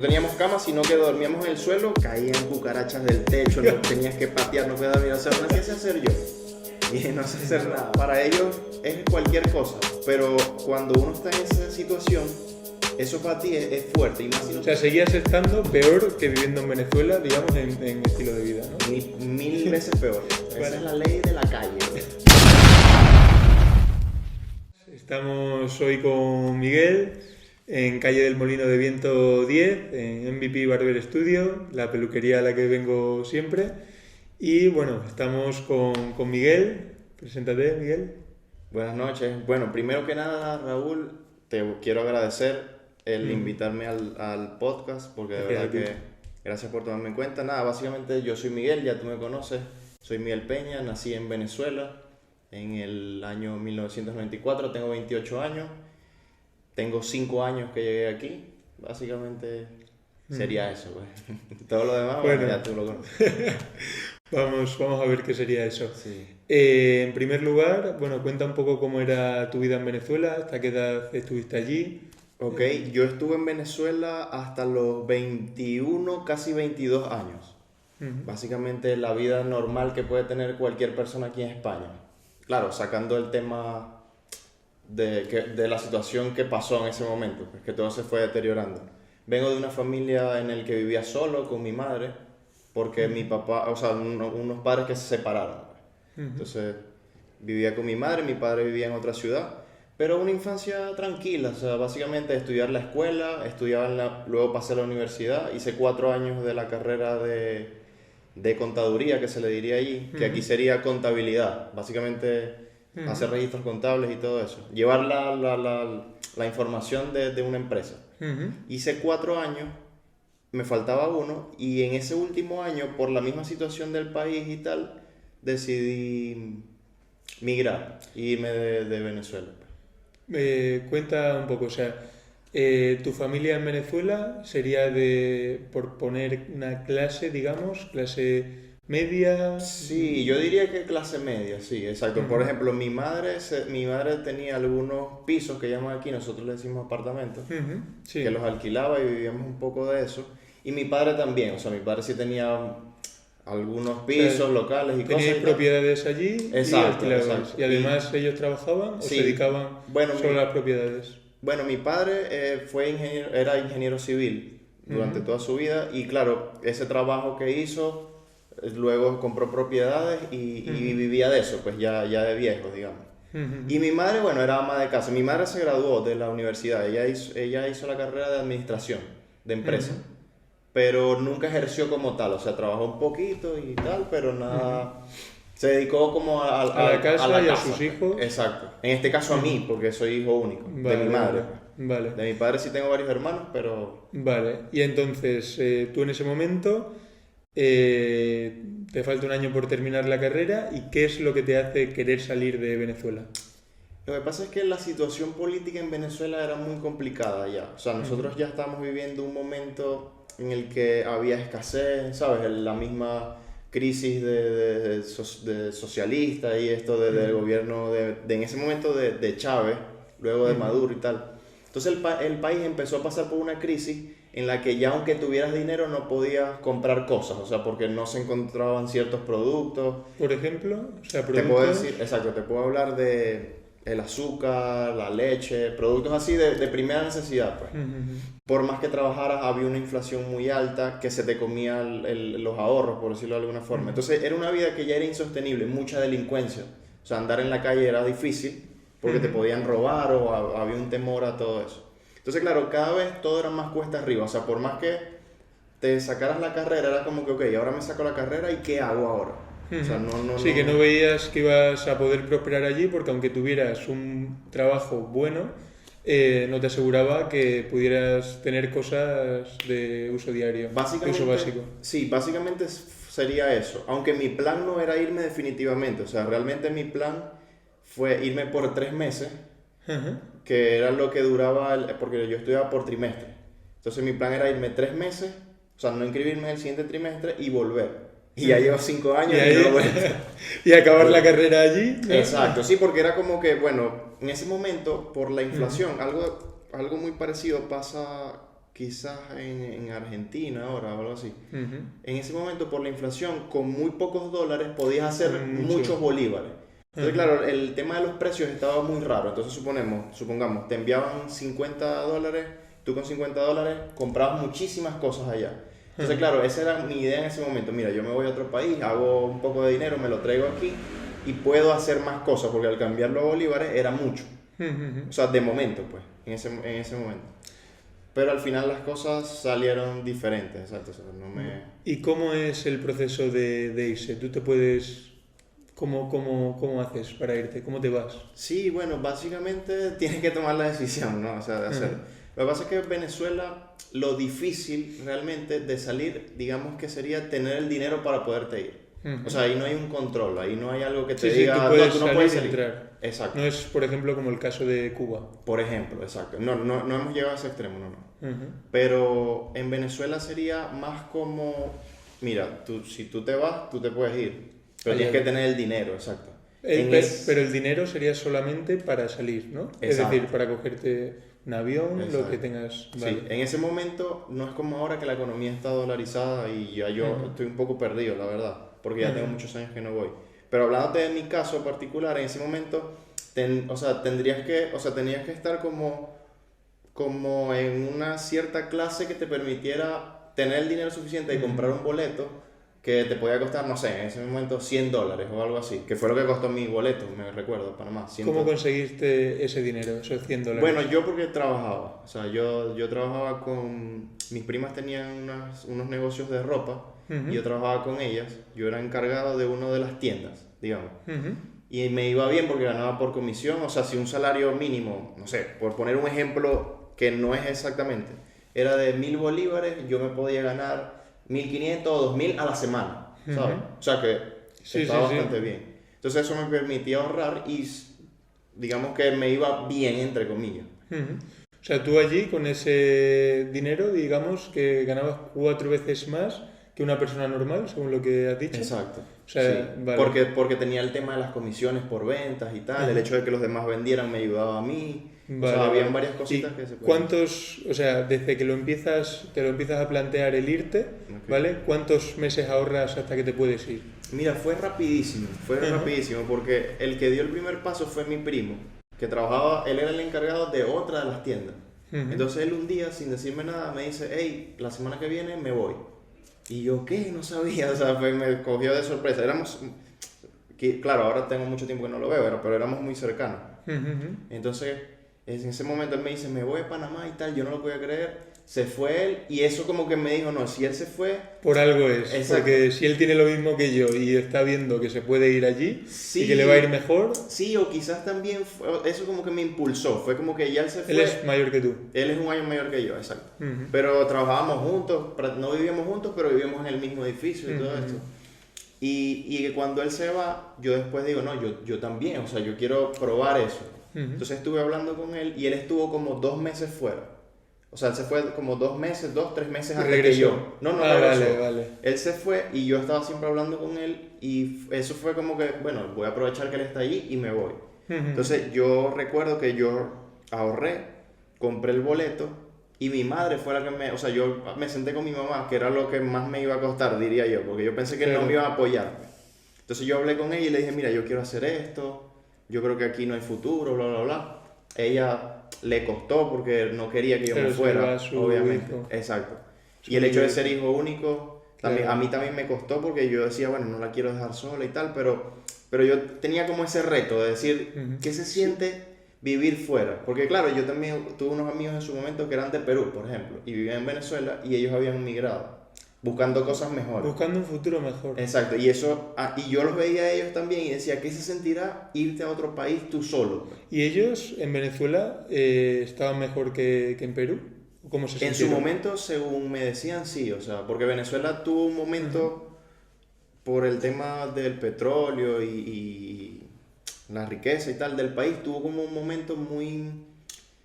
No teníamos cama, sino que dormíamos en el suelo, caían cucarachas del techo, no tenías que patear, no podías dormir, o sea, no sé qué hacer yo. Y no sé hacer nada. Para ellos es cualquier cosa, pero cuando uno está en esa situación, eso para ti es fuerte. Y más si no... O sea, seguías estando peor que viviendo en Venezuela, digamos, en estilo de vida, ¿no? Mil veces peor. Vale. Esa es la ley de la calle. Estamos hoy con Miguel en calle del Molino de Viento 10, en MVP Barber Studio, la peluquería a la que vengo siempre. Y bueno, estamos con Miguel. Preséntate, Miguel. Buenas noches. Bueno, primero que nada, Raúl, te quiero agradecer el invitarme al podcast, porque de verdad que gracias por tomarme en cuenta. Nada, básicamente yo soy Miguel, ya tú me conoces. Soy Miguel Peña, nací en Venezuela en el año 1994, tengo 28 años. Tengo 5 años que llegué aquí, básicamente sería eso, pues. Todo lo demás, bueno, ya tú lo conoces. Vamos a ver qué sería eso. Sí. En primer lugar, bueno, cuenta un poco cómo era tu vida en Venezuela, hasta qué edad estuviste allí. Ok, yo estuve en Venezuela hasta los 21, casi 22 años. Básicamente la vida normal que puede tener cualquier persona aquí en España. Claro, sacando el tema de la situación que pasó en ese momento, pues, que todo se fue deteriorando. Vengo de una familia en la que vivía solo con mi madre, porque mi papá, o sea, unos padres que se separaron. Entonces, vivía con mi madre, mi padre vivía en otra ciudad, pero una infancia tranquila, o sea, básicamente estudiar la escuela, luego pasé a la universidad, hice 4 años de la carrera de contaduría, que se le diría allí, que aquí sería contabilidad, básicamente hacer registros contables y todo eso, llevar la información de una empresa. Hice 4 años, me faltaba 1, y en ese último año, por la misma situación del país y tal, decidí migrar, irme de Venezuela. Cuenta un poco, o sea, tu familia en Venezuela sería por poner una clase, digamos, clase media. Sí, yo diría que clase media, sí, exacto. Por ejemplo, mi madre tenía algunos pisos que llaman aquí, nosotros le decimos apartamentos, Sí. que los alquilaba y vivíamos un poco de eso. Y mi padre también, o sea, mi padre sí tenía algunos pisos, O sea, locales y cosas. Teníais propiedades allí Exacto, y alquilabais. exacto. Y además ellos trabajaban o Sí, se dedicaban solo a las propiedades. Bueno, mi padre era ingeniero civil durante toda su vida, y claro, ese trabajo que hizo, luego compró propiedades y vivía de eso, pues ya de viejo, digamos. Y mi madre, bueno, era ama de casa. Mi madre se graduó de la universidad, ella hizo la carrera de administración de empresa, pero nunca ejerció como tal, o sea, trabajó un poquito y tal, pero nada... Se dedicó como a la casa la y a casa. sus hijos. Exacto. En este caso a mí, porque soy hijo único, de mi madre. Vale. De mi padre sí tengo varios hermanos, pero... Vale. Y entonces, tú en ese momento, te falta un año por terminar la carrera, ¿y qué es lo que te hace querer salir de Venezuela? Lo que pasa es que la situación política en Venezuela era muy complicada ya. O sea, nosotros ya estamos viviendo un momento en el que había escasez, ¿sabes? La misma crisis de socialista y esto del gobierno en ese momento de Chávez, luego de Maduro y tal. Entonces el país empezó a pasar por una crisis en la que ya aunque tuvieras dinero no podías comprar cosas, o sea, porque no se encontraban ciertos productos. Por ejemplo, o sea, Te puedo decir, exacto, te puedo hablar de el azúcar, la leche, productos así de primera necesidad, pues. Por más que trabajaras, había una inflación muy alta que se te comía los ahorros, por decirlo de alguna forma. Entonces era una vida que ya era insostenible, mucha delincuencia. O sea, andar en la calle era difícil porque te podían robar o había un temor a todo eso. Entonces, claro, cada vez todo era más cuesta arriba. O sea, por más que te sacaras la carrera, era como que, ok, ahora me saco la carrera y ¿qué hago ahora? O sea, Sí, que no veías que ibas a poder prosperar allí porque aunque tuvieras un trabajo bueno, no te aseguraba que pudieras tener cosas de uso diario, de uso básico. Sí, básicamente sería eso. Aunque mi plan no era irme definitivamente. O sea, realmente mi plan fue irme por 3 meses, que era lo que duraba, porque yo estudiaba por trimestre. Entonces mi plan era irme 3 meses, o sea, no inscribirme en el siguiente trimestre y volver. Y ya llevo 5 años y no he vuelto. Y acabar la carrera allí, ¿no? Exacto, sí, porque era como que, bueno, en ese momento, por la inflación, algo muy parecido pasa quizás en Argentina ahora o algo así. Ujú. En ese momento, por la inflación, con muy pocos dólares podías hacer Mucho. muchos bolívares. Entonces, claro, el tema de los precios estaba muy raro. Entonces, supongamos, te enviaban $50, tú con $50 comprabas muchísimas cosas allá. Entonces, claro, esa era mi idea en ese momento. Mira, yo me voy a otro país, hago un poco de dinero, me lo traigo aquí y puedo hacer más cosas, porque al cambiarlo a bolívares era mucho. O sea, de momento, pues, en ese momento. Pero al final las cosas salieron diferentes, exacto. O sea, no me... ¿Y cómo es el proceso de irse? ¿Tú te puedes... ¿Cómo haces para irte? ¿Cómo te vas? Sí, bueno, básicamente tienes que tomar la decisión, ¿no? O sea, de hacerlo. Lo que pasa es que Venezuela, lo difícil realmente de salir, digamos que sería tener el dinero para poderte ir. O sea, ahí no hay un control, ahí no hay algo que te diga, tú puedes tú no salir puedes y salir. entrar. Exacto. No es, por ejemplo, como el caso de Cuba. Por ejemplo, exacto. No hemos llegado a ese extremo, no. Ujú. Pero en Venezuela sería más como, mira, si tú te vas, tú te puedes ir. Pero Allá. tienes que tener el dinero, exacto. Pero el dinero sería solamente para salir, ¿no? Es Exacto. decir, para cogerte un avión, lo Exacto. que tengas. Sí, Vale. en ese momento no es como ahora que la economía está dolarizada y ya yo estoy un poco perdido, la verdad, porque ya tengo muchos años que no voy. Pero hablándote de mi caso particular, en ese momento, tenías que estar como en una cierta clase que te permitiera tener el dinero suficiente y comprar un boleto que te podía costar, no sé, en ese momento $100 o algo así, que fue lo que costó mi boleto, me recuerdo, Panamá. ¿Cómo conseguiste ese dinero, esos $100? Bueno, yo porque trabajaba, o sea, yo trabajaba mis primas tenían unos negocios de ropa y yo trabajaba con ellas, yo era encargado de una de las tiendas, digamos, y me iba bien porque ganaba por comisión, o sea, si un salario mínimo, no sé, por poner un ejemplo que no es exactamente, era de 1.000 bolívares, yo me podía ganar 1.500 o 2.000 a la semana, ¿sabes? O sea que estaba bastante bien. Entonces eso me permitía ahorrar y digamos que me iba bien, entre comillas. O sea, tú allí con ese dinero, digamos que ganabas 4 veces más que una persona normal, según lo que has dicho. Exacto. O sea, sí. vale. Porque tenía el tema de las comisiones por ventas y tal, el hecho de que los demás vendieran me ayudaba a mí. O sea, habían varias cositas que se podían. ¿Cuántos, o sea, desde que te lo empiezas a plantear el irte, ¿vale? ¿Cuántos meses ahorras hasta que te puedes ir? Mira, fue rapidísimo, porque el que dio el primer paso fue mi primo, que trabajaba, él era el encargado de otra de las tiendas. Entonces él un día, sin decirme nada, me dice, hey, la semana que viene me voy. Y yo, ¿qué? No sabía, o sea, me cogió de sorpresa. Claro, ahora tengo mucho tiempo que no lo veo, pero éramos muy cercanos. Entonces, en ese momento él me dice, me voy a Panamá y tal, yo no lo podía creer. Se fue él y eso como que me dijo, no, si él se fue... Por algo es, Exacto. Porque si él tiene lo mismo que yo y está viendo que se puede ir allí sí, y que le va a ir mejor... Sí, o quizás también eso como que me impulsó, fue como que ya él se fue... Él es mayor que tú. Él es un año mayor que yo, exacto. Pero trabajábamos juntos, no vivíamos juntos, pero vivíamos en el mismo edificio y todo esto. Y cuando él se va, yo después digo, no, yo también, o sea, yo quiero probar eso. Entonces estuve hablando con él y él estuvo como 2 meses fuera. O sea, él se fue como 2 meses, 3 meses antes que yo. No, regresó. Vale. Él se fue y yo estaba siempre hablando con él y eso fue como que, bueno, voy a aprovechar que él está allí y me voy. Entonces yo recuerdo que yo ahorré, compré el boleto y mi madre fue la que o sea, yo me senté con mi mamá, que era lo que más me iba a costar, diría yo, porque yo pensé que no me iba a apoyar. Entonces yo hablé con ella y le dije, mira, yo quiero hacer esto, yo creo que aquí no hay futuro, bla, bla, bla. Ella le costó porque no quería que yo me fuera, obviamente. Hijo. Exacto. Y el hecho de ser hijo único, también, a mí también me costó porque yo decía, bueno, no la quiero dejar sola y tal, pero yo tenía como ese reto de decir, ¿qué se siente vivir fuera? Porque claro, yo también tuve unos amigos en su momento que eran de Perú, por ejemplo, y vivían en Venezuela y ellos habían migrado, buscando cosas mejores. Buscando un futuro mejor. Exacto, y yo los veía a ellos también y decía, ¿qué se sentirá irte a otro país tú solo? ¿Y ellos en Venezuela estaban mejor que en Perú? ¿Cómo se sintieron? En su momento, según me decían, sí, o sea, porque Venezuela tuvo un momento por el tema del petróleo y la riqueza y tal del país, tuvo como un momento muy,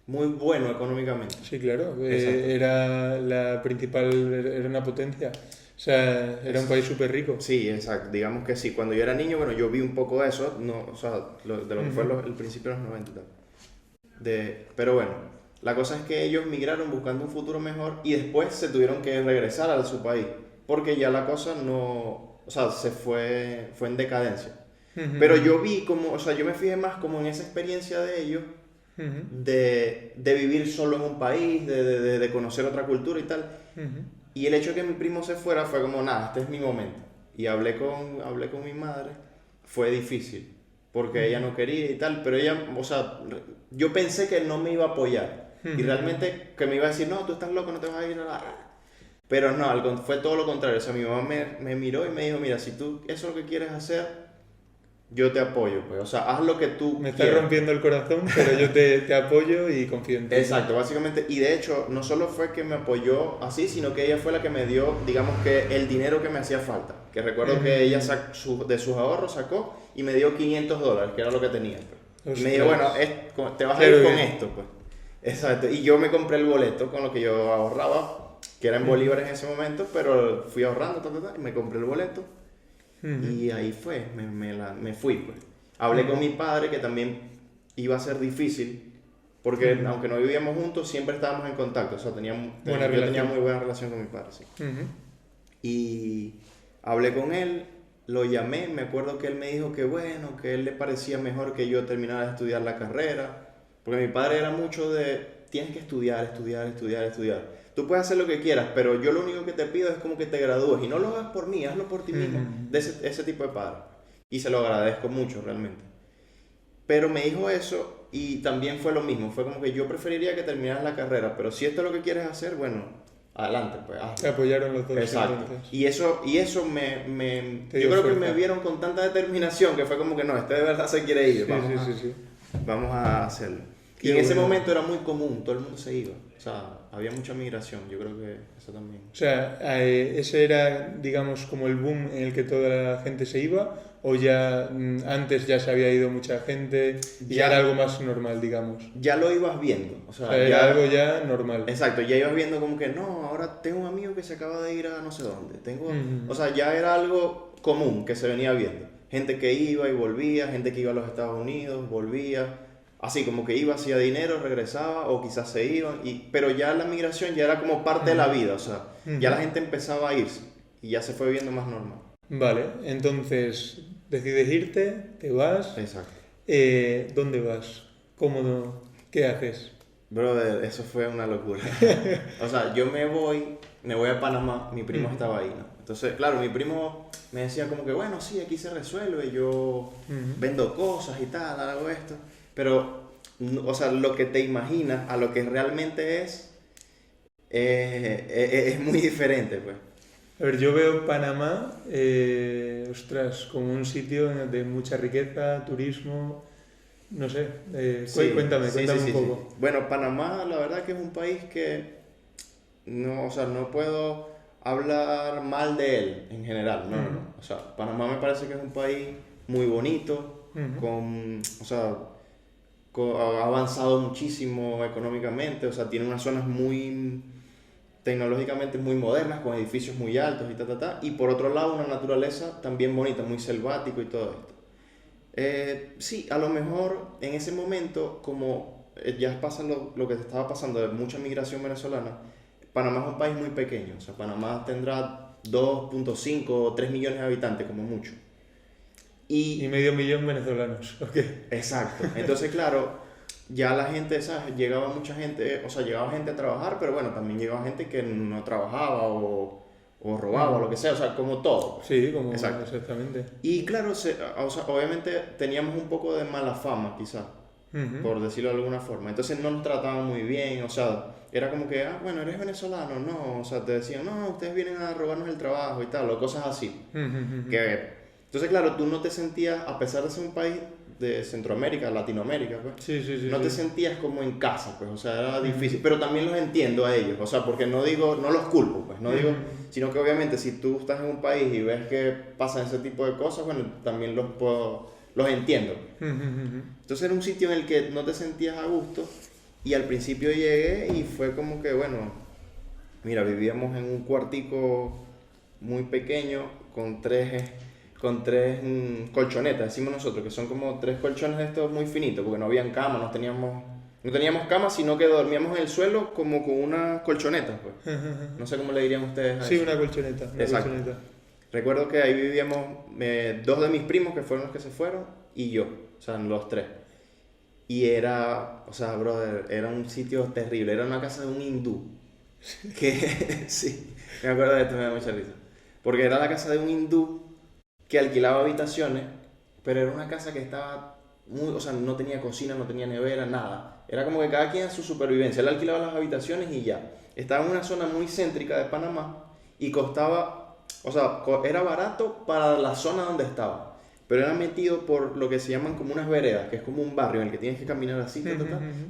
muy bueno económicamente. Sí, claro, era la principal, era una potencia. O sea, era un país súper rico. Sí, exacto. Digamos que sí. Cuando yo era niño, bueno, yo vi un poco de eso, no, o sea, de lo que fue el principio de los 90 y tal. Pero bueno, La cosa es que ellos migraron buscando un futuro mejor y después se tuvieron que regresar a su país, porque ya la cosa no, o sea, fue en decadencia. Pero yo vi como, o sea, yo me fijé más como en esa experiencia de ellos, de vivir solo en un país, de conocer otra cultura y tal. Y el hecho de que mi primo se fuera fue como, nada, este es mi momento. Y hablé con mi madre, fue difícil, porque ella no quería y tal, pero ella, o sea, yo pensé que no me iba a apoyar. Y realmente que me iba a decir, no, tú estás loco, no te vas a ir a la... Pero no, fue todo lo contrario. O sea, mi mamá me miró y me dijo, mira, si tú eso es lo que quieres hacer, yo te apoyo, pues. O sea, haz lo que tú Me quieras. estás rompiendo el corazón, pero yo te apoyo y confío en ti. Exacto, básicamente. Y de hecho, no solo fue que me apoyó así, sino que ella fue la que me dio, digamos que el dinero que me hacía falta. Que recuerdo que ella de sus ahorros sacó y me dio $500, que era lo que tenía. Pues. Y me dijo, bueno, te vas a ir con esto, pues. Exacto. Y yo me compré el boleto con lo que yo ahorraba, que era en bolívares en ese momento, pero fui ahorrando, y me compré el boleto. Y ahí fue, me fui, pues. Hablé con mi padre, que también iba a ser difícil, porque aunque no vivíamos juntos, siempre estábamos en contacto. O sea, yo tenía muy buena relación con mi padre, sí. Y hablé con él, lo llamé, me acuerdo que él me dijo que bueno, que a él le parecía mejor que yo terminara de estudiar la carrera, porque mi padre era mucho de, tienes que estudiar. Tú puedes hacer lo que quieras, pero yo lo único que te pido es como que te gradúes. Y no lo hagas por mí, hazlo por ti mismo. De ese tipo de padre. Y se lo agradezco mucho, realmente. Pero me dijo eso y también fue lo mismo. Fue como que yo preferiría que terminaras la carrera, pero si esto es lo que quieres hacer, bueno, adelante, pues hazlo. Te apoyaron los dos. Exacto. Entonces. Y eso yo creo que me vieron con tanta determinación que fue como que no, este de verdad se quiere ir. Vamos a hacerlo. Y en ese momento era muy común, todo el mundo se iba. O sea, había mucha migración, yo creo que eso también. O sea, ¿ese era, digamos, como el boom en el que toda la gente se iba? ¿O ya antes ya se había ido mucha gente y ya era algo más normal, digamos? Ya lo ibas viendo. O sea, era algo ya normal. Exacto, ya ibas viendo como que no, ahora tengo un amigo que se acaba de ir a no sé dónde. O sea, ya era algo común que se venía viendo. Gente que iba y volvía, gente que iba a los Estados Unidos, volvía. Así como que iba, hacía dinero, regresaba o quizás se iban, pero ya la migración ya era como parte de la vida, o sea, ya la gente empezaba a irse y ya se fue viendo más normal. Vale, entonces decides irte, te vas. Exacto. ¿Dónde vas? ¿Cómo? ¿Qué haces? Brother, eso fue una locura. O sea, yo me voy a Panamá, mi primo estaba ahí, ¿no? Entonces, claro, mi primo me decía como que, bueno, sí, aquí se resuelve, yo vendo cosas y tal, hago esto. Pero, o sea, lo que te imaginas a lo que realmente es muy diferente, pues. A ver, yo veo Panamá, ostras, como un sitio de mucha riqueza, turismo, no sé, cuéntame un poco. Sí. Bueno, Panamá, la verdad que es un país que, no, o sea, no puedo hablar mal de él en general, no. O sea, Panamá me parece que es un país muy bonito, o sea, ha avanzado muchísimo económicamente, o sea, tiene unas zonas tecnológicamente muy modernas, con edificios muy altos y y por otro lado una naturaleza también bonita, muy selvático y todo esto. Sí, a lo mejor en ese momento, como ya pasa lo que te estaba pasando de mucha migración venezolana, Panamá es un país muy pequeño, o sea, Panamá tendrá 2.5 o 3 millones de habitantes como mucho. Y medio millón venezolanos, ok. Exacto. Entonces, claro, ya la gente, ¿sabes? Llegaba mucha gente, o sea, llegaba gente a trabajar, pero bueno, también llegaba gente que no trabajaba o robaba o lo que sea, o sea, como todo. Sí, como exactamente. Y claro, o sea, obviamente teníamos un poco de mala fama, quizás, por decirlo de alguna forma. Entonces no nos trataban muy bien, o sea, era como que, bueno, eres venezolano, no, o sea, te decían, no, ustedes vienen a robarnos el trabajo y tal, o cosas así. Entonces, claro, tú no te sentías, a pesar de ser un país de Centroamérica, Latinoamérica, pues, no te sentías como en casa, pues, o sea, era difícil, pero también los entiendo a ellos, o sea, porque no los culpo, pues, no digo, sino que obviamente si tú estás en un país y ves que pasan ese tipo de cosas, bueno, también los entiendo. Entonces era un sitio en el que no te sentías a gusto y al principio llegué y fue como que, bueno, mira, vivíamos en un cuartico muy pequeño con tres colchonetas, decimos nosotros, que son como 3 colchones de estos muy finitos, porque no habían cama, no teníamos No teníamos cama, sino que dormíamos en el suelo como con unas colchonetas, pues. No sé cómo le dirían ustedes a Sí, eso. una colchoneta. Una Exacto. colchoneta. Recuerdo que ahí vivíamos dos de mis primos, que fueron los que se fueron, y yo, o sea, los tres. Y era, o sea, brother, era un sitio terrible, era una casa de un hindú. Que, sí, me acuerdo de esto, me da mucha risa. Porque era la casa de un hindú que alquilaba habitaciones, pero era una casa que estaba muy, o sea, no tenía cocina, no tenía nevera, nada. Era como que cada quien a su supervivencia. Él alquilaba las habitaciones y ya. Estaba en una zona muy céntrica de Panamá y costaba, o sea, era barato para la zona donde estaba. Pero era metido por lo que se llaman como unas veredas, que es como un barrio en el que tienes que caminar así,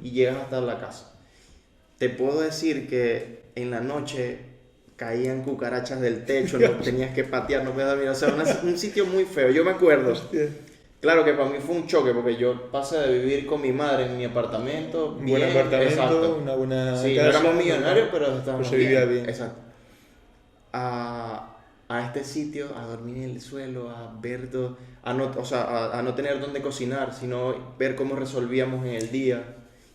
y llegas hasta la casa. Te puedo decir que en la noche caían cucarachas del techo, no tenías que patear, no podías dormir. O sea, un sitio muy feo. Yo me acuerdo. Hostia. Claro que para mí fue un choque, porque yo pasé de vivir con mi madre en mi apartamento. Un Bien, buen apartamento, exacto. una buena Sí, casa. no éramos millonarios, pero estábamos Pues se vivía bien. Exacto. A este sitio, a dormir en el suelo, a ver todo, o sea, a no tener dónde cocinar, sino ver cómo resolvíamos en el día.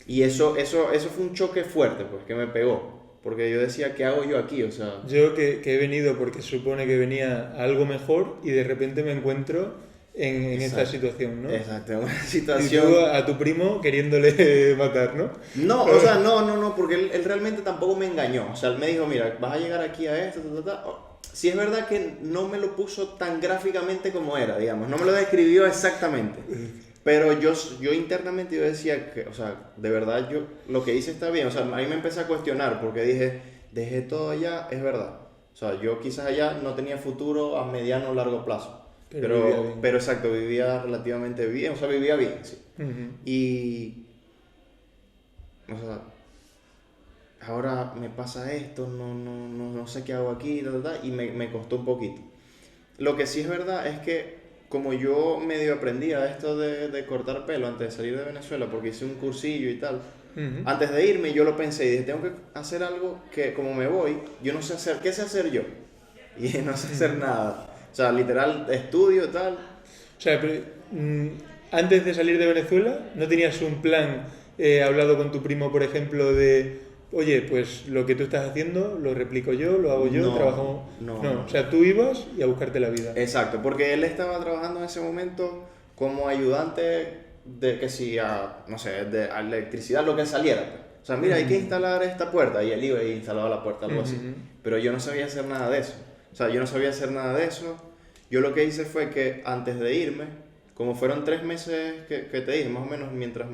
Y eso fue un choque fuerte, pues, que me pegó. Porque yo decía, ¿qué hago yo aquí? O sea, Yo que he venido porque se supone que venía a algo mejor y de repente me encuentro en esta situación, ¿no? exacto, una Y situación... tú a tu primo queriéndole matar, ¿no? No, o sea, no, porque él realmente tampoco me engañó. O sea, él me dijo, mira, vas a llegar aquí a esto, Sí, es verdad que no me lo puso tan gráficamente como era, digamos. No me lo describió exactamente. Pero yo internamente yo decía que, o sea, de verdad lo que hice está bien. O sea, ahí me empecé a cuestionar porque dije, dejé todo allá, es verdad. O sea, yo quizás allá no tenía futuro a mediano o largo plazo. Pero exacto, vivía relativamente bien. O sea, vivía bien, sí. Y, o sea, ahora me pasa esto, no sé qué hago aquí, y me costó un poquito. Lo que sí es verdad es que como yo medio aprendí a esto de cortar pelo antes de salir de Venezuela, porque hice un cursillo y tal, antes de irme yo lo pensé y dije, tengo que hacer algo que como me voy, yo no sé hacer, ¿qué sé hacer yo? Y no sé hacer nada. O sea, literal, estudio y tal. O sea, pero, antes de salir de Venezuela, ¿no tenías un plan hablado con tu primo, por ejemplo, de, oye, pues lo que tú estás haciendo lo replico yo, lo hago yo, No, trabajamos? no. O sea, tú ibas y a buscarte la vida. Exacto, porque él estaba trabajando en ese momento como ayudante de que si no sé, de electricidad, lo que saliera. Pues. O sea, mira, hay que instalar esta puerta y él iba y instalaba la puerta, algo así. Pero yo no sabía hacer nada de eso. O sea, yo no sabía hacer nada de eso. Yo lo que hice fue que antes de irme, como fueron 3 meses que te dije, más o menos mientras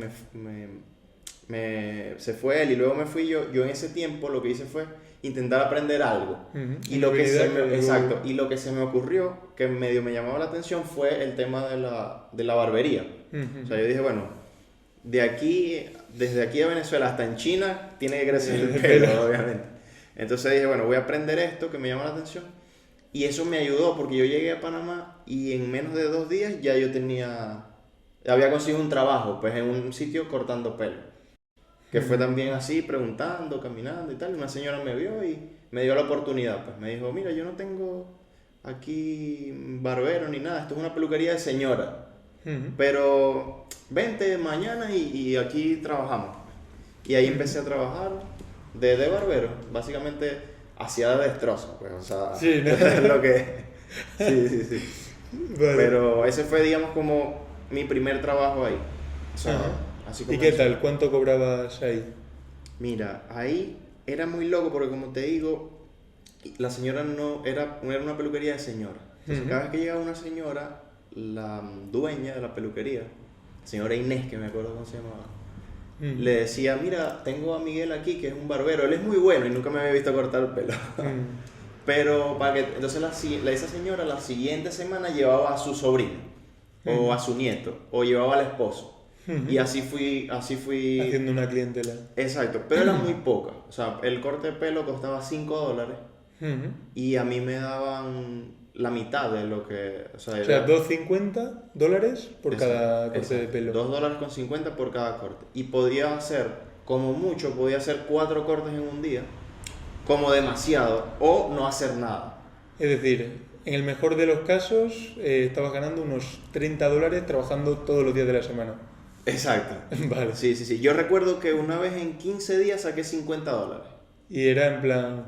se fue él y luego me fui yo en ese tiempo lo que hice fue intentar aprender algo. Y lo que se me ocurrió, que medio me llamaba la atención, fue el tema de la barbería. O sea, yo dije, bueno, desde aquí a Venezuela hasta en China tiene que crecer el pelo, obviamente. Entonces dije, bueno, voy a aprender esto que me llama la atención. Y eso me ayudó porque yo llegué a Panamá y en menos de 2 días ya yo había conseguido un trabajo, pues en un sitio cortando pelo. Que fue también así, preguntando, caminando y tal. Una señora me vio y me dio la oportunidad. Pues me dijo, mira, yo no tengo aquí barbero ni nada. Esto es una peluquería de señora. Pero vente mañana y aquí trabajamos. Y ahí empecé a trabajar de barbero. Básicamente hacía de destrozo. Pues, o sea, sí, ¿no? lo que... Sí. Vale. Pero ese fue, digamos, como mi primer trabajo ahí. O sea, así como ¿y qué tal? ¿Cuánto cobrabas ahí? Mira, ahí era muy loco porque como te digo, la señora no era una peluquería de señora. Entonces, cada vez que llegaba una señora, la dueña de la peluquería, señora Inés, que me acuerdo cómo se llamaba, le decía, mira, tengo a Miguel aquí, que es un barbero, él es muy bueno y nunca me había visto cortar el pelo. Pero entonces esa señora la siguiente semana llevaba a su sobrino, o a su nieto, o llevaba al esposo. Y así fui haciendo una clientela. Exacto, pero era muy poca. O sea, el corte de pelo costaba $5 y a mí me daban la mitad de lo que... O sea, $2.50 por cada corte de pelo. $2.50 por cada corte. Y podía hacer, como mucho, podía hacer 4 cortes en un día, como demasiado, o no hacer nada. Es decir, en el mejor de los casos, estabas ganando unos $30 trabajando todos los días de la semana. Exacto. Vale. Sí, sí, sí. Yo recuerdo que una vez en 15 días saqué $50. Y era en plan...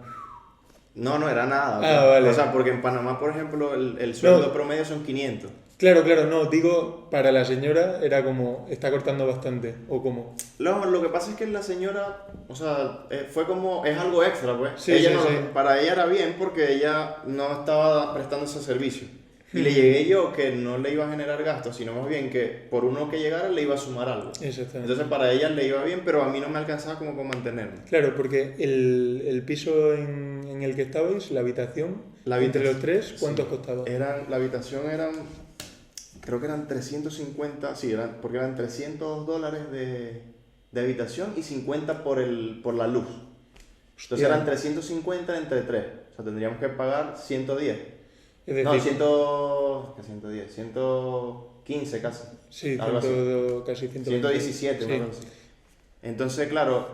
No, no era nada. Ah, Pues. vale. O sea, porque en Panamá, por ejemplo, el sueldo No, promedio son 500. claro, claro, no, digo, para la señora era como, está cortando bastante, o como... Lo que pasa es que la señora, o sea, fue como, es algo extra, pues. Sí, Ella sí, no, sí. Para ella era bien porque ella no estaba prestando ese servicio. Y le llegué yo que no le iba a generar gastos, sino más bien que por uno que llegara le iba a sumar algo. Exactamente. Entonces para ella le iba bien, pero a mí no me alcanzaba como con mantenerme. Claro, porque el piso en el que estabais, la habitación, entre los tres, ¿cuántos sí. costaba? La habitación creo que eran 350, sí, porque eran $300 de habitación y 50 por la luz. Entonces Hostia. eran 350 entre 3. O sea, tendríamos que pagar 110. Es decir, No, 110, 115 casi. sí, algo así. casi 120. 117, Sí. una cosa así. Entonces, claro,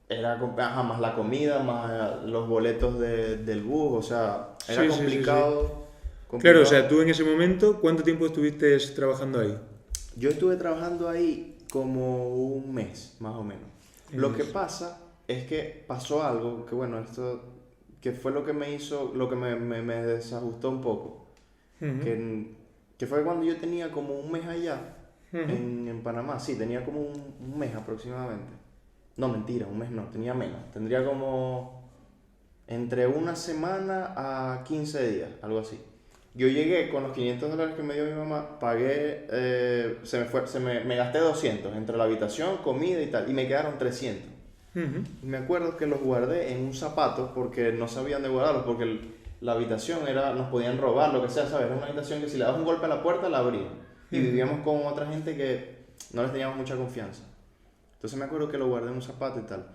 era más la comida, más los boletos del bus, o sea, era Sí, sí, sí, complicado. Claro, o sea, tú en ese momento, ¿cuánto tiempo estuviste trabajando ahí? Yo estuve trabajando ahí como un mes, más o menos. Lo que pasa es que pasó algo que, bueno, esto que fue lo que me hizo, lo que me desajustó un poco. Ujú. Que fue cuando yo tenía como un mes allá, Ujú. en Panamá. Sí, tenía como un mes aproximadamente. No, mentira, un mes no, tenía menos. Tendría como entre una semana a 15 días, algo así. Yo llegué con los $500 que me dio mi mamá, pagué, me gasté 200 entre la habitación, comida y tal, y me quedaron 300. Ujú. Y me acuerdo que los guardé en un zapato porque no sabían de guardarlos, porque la habitación nos podían robar, lo que sea, ¿sabes? Era una habitación que si le dabas un golpe a la puerta, la abrían. Y vivíamos con otra gente que no les teníamos mucha confianza. Entonces me acuerdo que lo guardé en un zapato y tal.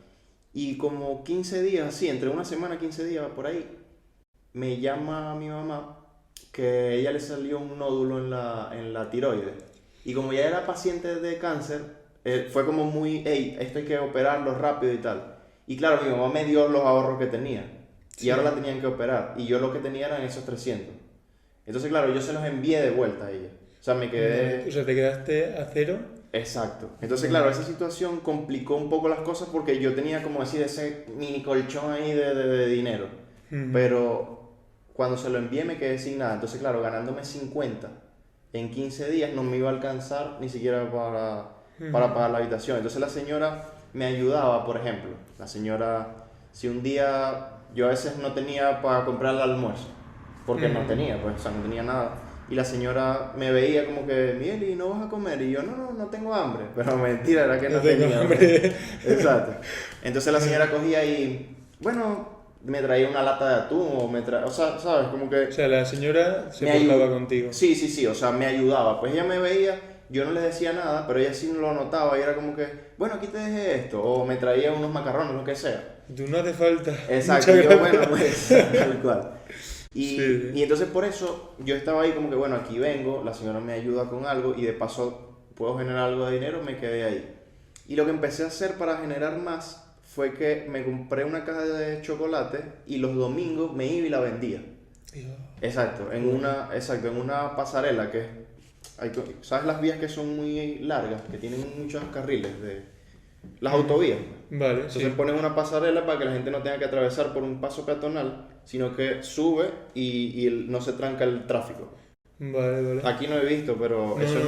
Y como 15 días, sí, entre una semana y 15 días, por ahí, me llama mi mamá que a ella le salió un nódulo en la tiroides. Y como ya era paciente de cáncer, fue como muy, hey, esto hay que operarlo rápido y tal. Y claro, mi mamá me dio los ahorros que tenía. Y Sí. ahora la tenían que operar. Y yo lo que tenía eran esos 300. Entonces, claro, yo se los envié de vuelta a ella. O sea, me quedé... O sea, te quedaste a cero. Exacto. Entonces, claro, esa situación complicó un poco las cosas porque yo tenía, como decir, ese mini colchón ahí de dinero. Ujú. Pero cuando se lo envié me quedé sin nada. Entonces, claro, ganándome 50 en 15 días no me iba a alcanzar ni siquiera para pagar la habitación. Entonces la señora me ayudaba, por ejemplo. La señora, si un día yo a veces no tenía para comprar el almuerzo, porque no tenía, pues, o sea, no tenía nada. Y la señora me veía como que, Miguel, ¿y no vas a comer? Y yo, no tengo hambre. Pero mentira, era que no tengo tenía hambre. Exacto. Entonces la señora cogía y, bueno, me traía una lata de atún o sea, ¿sabes? Como que... O sea, la señora se me portaba ayu- contigo. Sí, sí, sí, o sea, me ayudaba. Pues ella me veía, yo no le decía nada, pero ella sí lo notaba y era como que, bueno, aquí te dejé esto, o me traía unos macarrones, lo que sea. Tú no hace falta. Exacto, Muchas yo, gracias. bueno, pues, tal cual. Sí. Y entonces por eso yo estaba ahí como que, bueno, aquí vengo, la señora me ayuda con algo y de paso puedo generar algo de dinero, me quedé ahí. Y lo que empecé a hacer para generar más fue que me compré una caja de chocolate y los domingos me iba y la vendía. Exacto, en una pasarela ¿sabes las vías que son muy largas, que tienen muchos carriles de las autovías? Vale, Entonces sí. ponen una pasarela para que la gente no tenga que atravesar por un paso peatonal, sino que sube y no se tranca el tráfico. Vale, vale. Aquí no he visto, pero eso es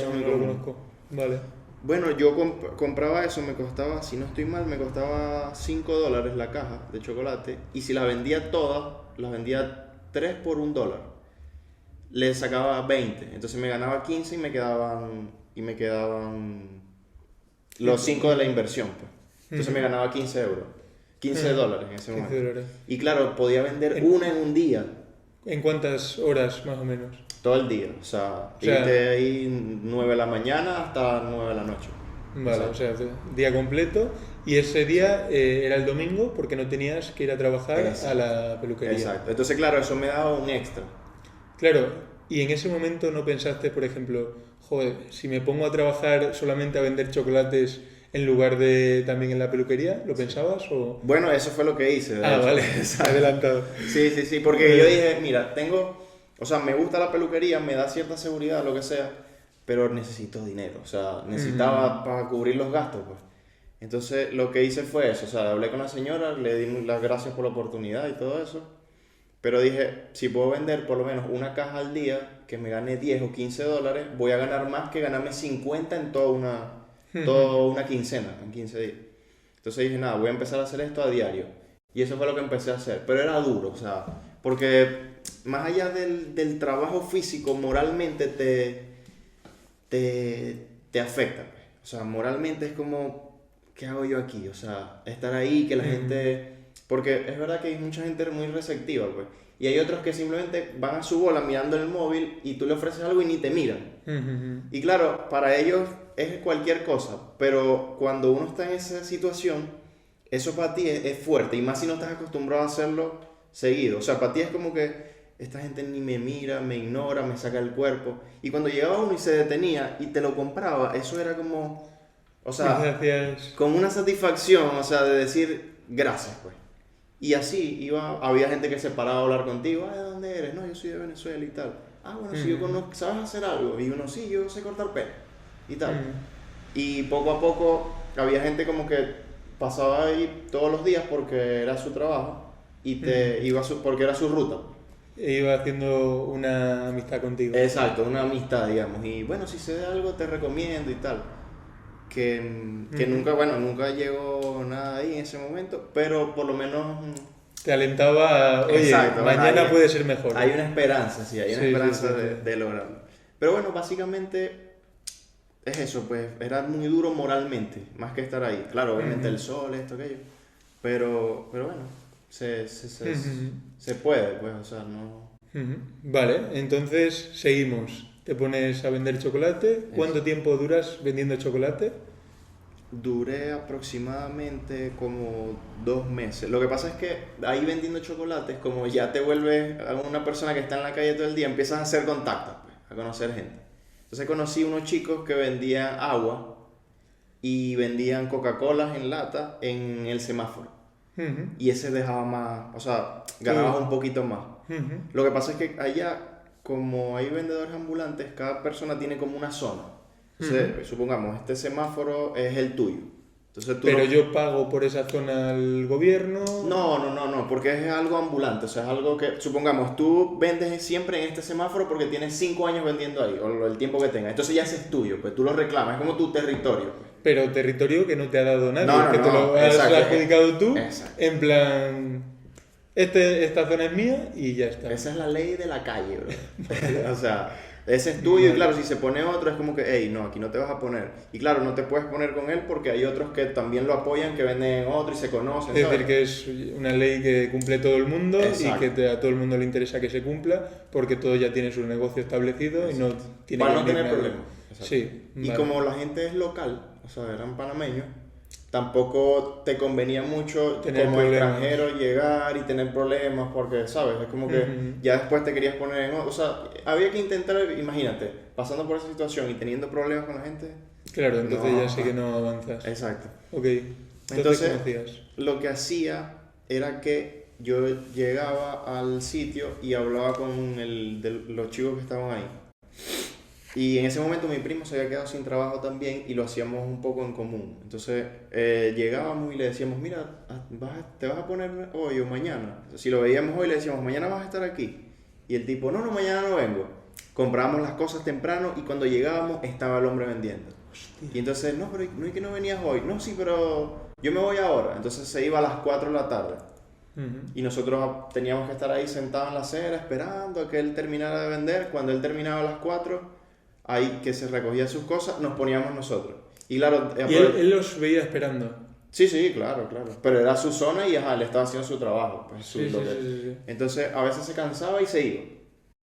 muy no lo común. conozco. Vale. Bueno, yo compraba eso, me costaba, si no estoy mal, me costaba $5 la caja de chocolate. Y si las vendía todas, las vendía 3 por $1. Le sacaba 20. Entonces me ganaba 15 y me quedaban los 5 de la inversión, pues. Entonces me ganaba 15 euros. $15 en ese momento. $15. Y claro, podía vender una en un día. ¿En cuántas horas más o menos? Todo el día. O sea, sea, irte ahí 9 de la mañana hasta 9 de la noche. Vale, Exacto. o sea, día completo. Y ese día era el domingo porque no tenías que ir a trabajar Exacto. a la peluquería. Exacto. Entonces, claro, eso me daba un extra. Claro, y en ese momento no pensaste, por ejemplo, joder, si me pongo a trabajar solamente a vender chocolates en lugar de también en la peluquería, ¿lo pensabas o...? Bueno, eso fue lo que hice. de Ah, hecho. vale, Exacto. adelantado. Sí, sí, sí, porque yo dije, mira, o sea, me gusta la peluquería, me da cierta seguridad, lo que sea, pero necesito dinero, o sea, necesitaba para cubrir los gastos, pues. Entonces lo que hice fue eso, o sea, hablé con la señora, le di las gracias por la oportunidad y todo eso, pero dije, si puedo vender por lo menos una caja al día, que me gane 10 o 15 dólares, voy a ganar más que ganarme 50 en toda una quincena, en 15 días. Entonces dije, nada, voy a empezar a hacer esto a diario. Y eso fue lo que empecé a hacer, pero era duro, o sea, porque más allá del trabajo físico, moralmente te afecta, pues. O sea, moralmente es como, ¿qué hago yo aquí? O sea, estar ahí, que la gente... Porque es verdad que hay mucha gente muy receptiva, pues. Y hay otros que simplemente van a su bola mirando el móvil y tú le ofreces algo y ni te miran. Y claro, para ellos es cualquier cosa, pero cuando uno está en esa situación, eso para ti es fuerte. Y más si no estás acostumbrado a hacerlo seguido. O sea, para ti es como que esta gente ni me mira, me ignora, me saca el cuerpo. Y cuando llegaba uno y se detenía y te lo compraba, eso era como... O sea, Gracias. con una satisfacción, o sea, de decir gracias, pues. Y así iba, había gente que se paraba a hablar contigo, ¿de dónde eres? No, yo soy de Venezuela y tal. Ah, bueno, si yo conozco, ¿sabes hacer algo? Y uno, sí, yo sé cortar pelo y tal. Y poco a poco había gente como que pasaba ahí todos los días porque era su trabajo y porque era su ruta. E iba haciendo una amistad contigo. Exacto, una amistad, digamos. Y bueno, si sé de algo te recomiendo y tal. Que nunca llegó nada ahí en ese momento, pero por lo menos... Te alentaba, oye, exacto, mañana puede ser mejor. Hay una esperanza, sí, hay una esperanza sí. De lograrlo. Pero bueno, básicamente es eso, pues era muy duro moralmente, más que estar ahí. Claro, obviamente el sol, esto, aquello. Pero bueno, se puede, pues, o sea, no... Vale, entonces seguimos. Te pones a vender chocolate. ¿Cuánto tiempo duras vendiendo chocolate? Duré aproximadamente como 2 meses. Lo que pasa es que ahí vendiendo chocolates, como ya te vuelves una persona que está en la calle todo el día, empiezas a hacer contactos, pues, a conocer gente. Entonces conocí unos chicos que vendían agua y vendían Coca-Colas en lata en el semáforo. Y ese dejaba más, o sea, ganabas un poquito más. Lo que pasa es que allá, como hay vendedores ambulantes, cada persona tiene como una zona. Entonces, supongamos, este semáforo es el tuyo. Entonces, pero yo pago por esa zona al gobierno. No, porque es algo ambulante. O sea, es algo que, supongamos, tú vendes siempre en este semáforo porque tienes 5 años vendiendo ahí, o el tiempo que tengas. Entonces ya ese es tuyo, pues tú lo reclamas, es como tu territorio. Pues. Pero territorio que no te ha dado nadie, que te lo has adjudicado tú, en plan... esta zona es mía y ya está. Esa es la ley de la calle, bro. O sea, ese es tuyo y claro, si se pone otro es como que, hey, no, aquí no te vas a poner. Y claro, no te puedes poner con él porque hay otros que también lo apoyan, que venden otro y se conocen. Es decir, que es una ley que cumple todo el mundo. Exacto. Y que a todo el mundo le interesa que se cumpla porque todo ya tiene su negocio establecido. Exacto. Y no tiene para no tener problemas. Sí, y como la gente es local, o sea, eran panameños, tampoco te convenía mucho tener como extranjero llegar y tener problemas porque, ¿sabes? Es como que ya después te querías poner en... O sea, había que intentar, imagínate, pasando por esa situación y teniendo problemas con la gente... Claro, entonces ya sé que no avanzas. Exacto. Ok, entonces ¿qué hacías? Lo que hacía era que yo llegaba al sitio y hablaba con los chicos que estaban ahí. Y en ese momento mi primo se había quedado sin trabajo también y lo hacíamos un poco en común. Entonces llegábamos y le decíamos, mira, te vas a poner hoy o mañana. Si lo veíamos hoy le decíamos, mañana vas a estar aquí. Y el tipo, no, mañana no vengo. Comprábamos las cosas temprano y cuando llegábamos estaba el hombre vendiendo. Hostia. Y entonces, no, pero no es que no venías hoy. No, sí, pero yo me voy ahora. Entonces se iba a las 4 de la tarde. Y nosotros teníamos que estar ahí sentados en la acera esperando a que él terminara de vender. Cuando él terminaba a las 4... ahí que se recogía sus cosas, nos poníamos nosotros. Y claro... ¿Y él los veía esperando? Sí, claro. Pero era su zona y él estaba haciendo su trabajo. Pues, sí. Entonces, a veces se cansaba y se iba.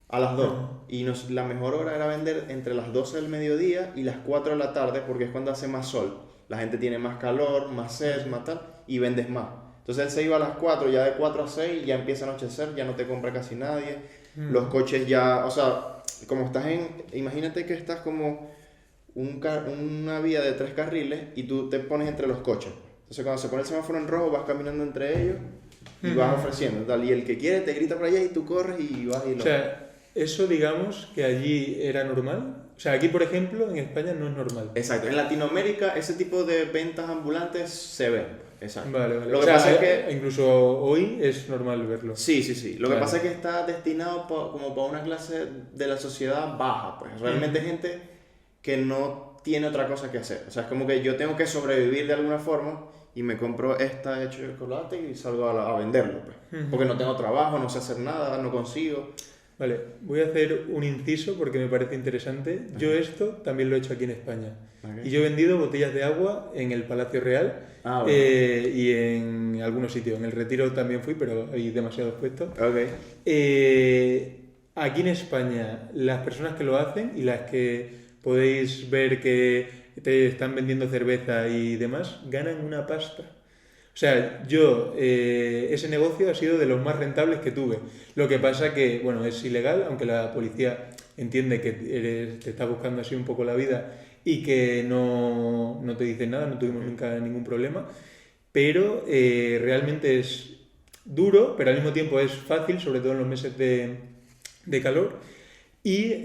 A las 2. Y la mejor hora era vender entre las 12 del mediodía y las 4 de la tarde, porque es cuando hace más sol. La gente tiene más calor, más sed, más tal, y vendes más. Entonces él se iba a las 4, ya de 4 a 6 ya empieza a anochecer, ya no te compra casi nadie. Los coches ya... O sea... Como estás imagínate que estás como una vía de 3 carriles y tú te pones entre los coches. Entonces cuando se pone el semáforo en rojo vas caminando entre ellos y vas ofreciendo tal. Y el que quiere te grita para allá y tú corres y vas y lo... O sea, eso digamos que allí era normal. O sea, aquí, por ejemplo, en España no es normal. Exacto, en Latinoamérica ese tipo de ventas ambulantes se ven. Exacto. Vale, vale. Lo O que sea, pasa es que... incluso hoy es normal verlo. Sí, sí, sí. Lo que Vale. pasa es que está destinado como para una clase de la sociedad baja, pues. Realmente gente que no tiene otra cosa que hacer. O sea, es como que yo tengo que sobrevivir de alguna forma y me compro esta hecho de chocolate y salgo a venderlo, pues. Porque no tengo trabajo, no sé hacer nada, no consigo. Vale, voy a hacer un inciso porque me parece interesante. Yo esto también lo he hecho aquí en España. Okay. Y yo he vendido botellas de agua en el Palacio Real Bueno. Y en algunos sitios. En el Retiro también fui, pero hay demasiados puestos. Okay. Aquí en España, las personas que lo hacen y las que podéis ver que te están vendiendo cerveza y demás, ganan una pasta. O sea, yo, ese negocio ha sido de los más rentables que tuve. Lo que pasa que, bueno, es ilegal, aunque la policía entiende que te está buscando así un poco la vida y que no te dicen nada, no tuvimos nunca ningún problema. Pero realmente es duro, pero al mismo tiempo es fácil, sobre todo en los meses de calor. Y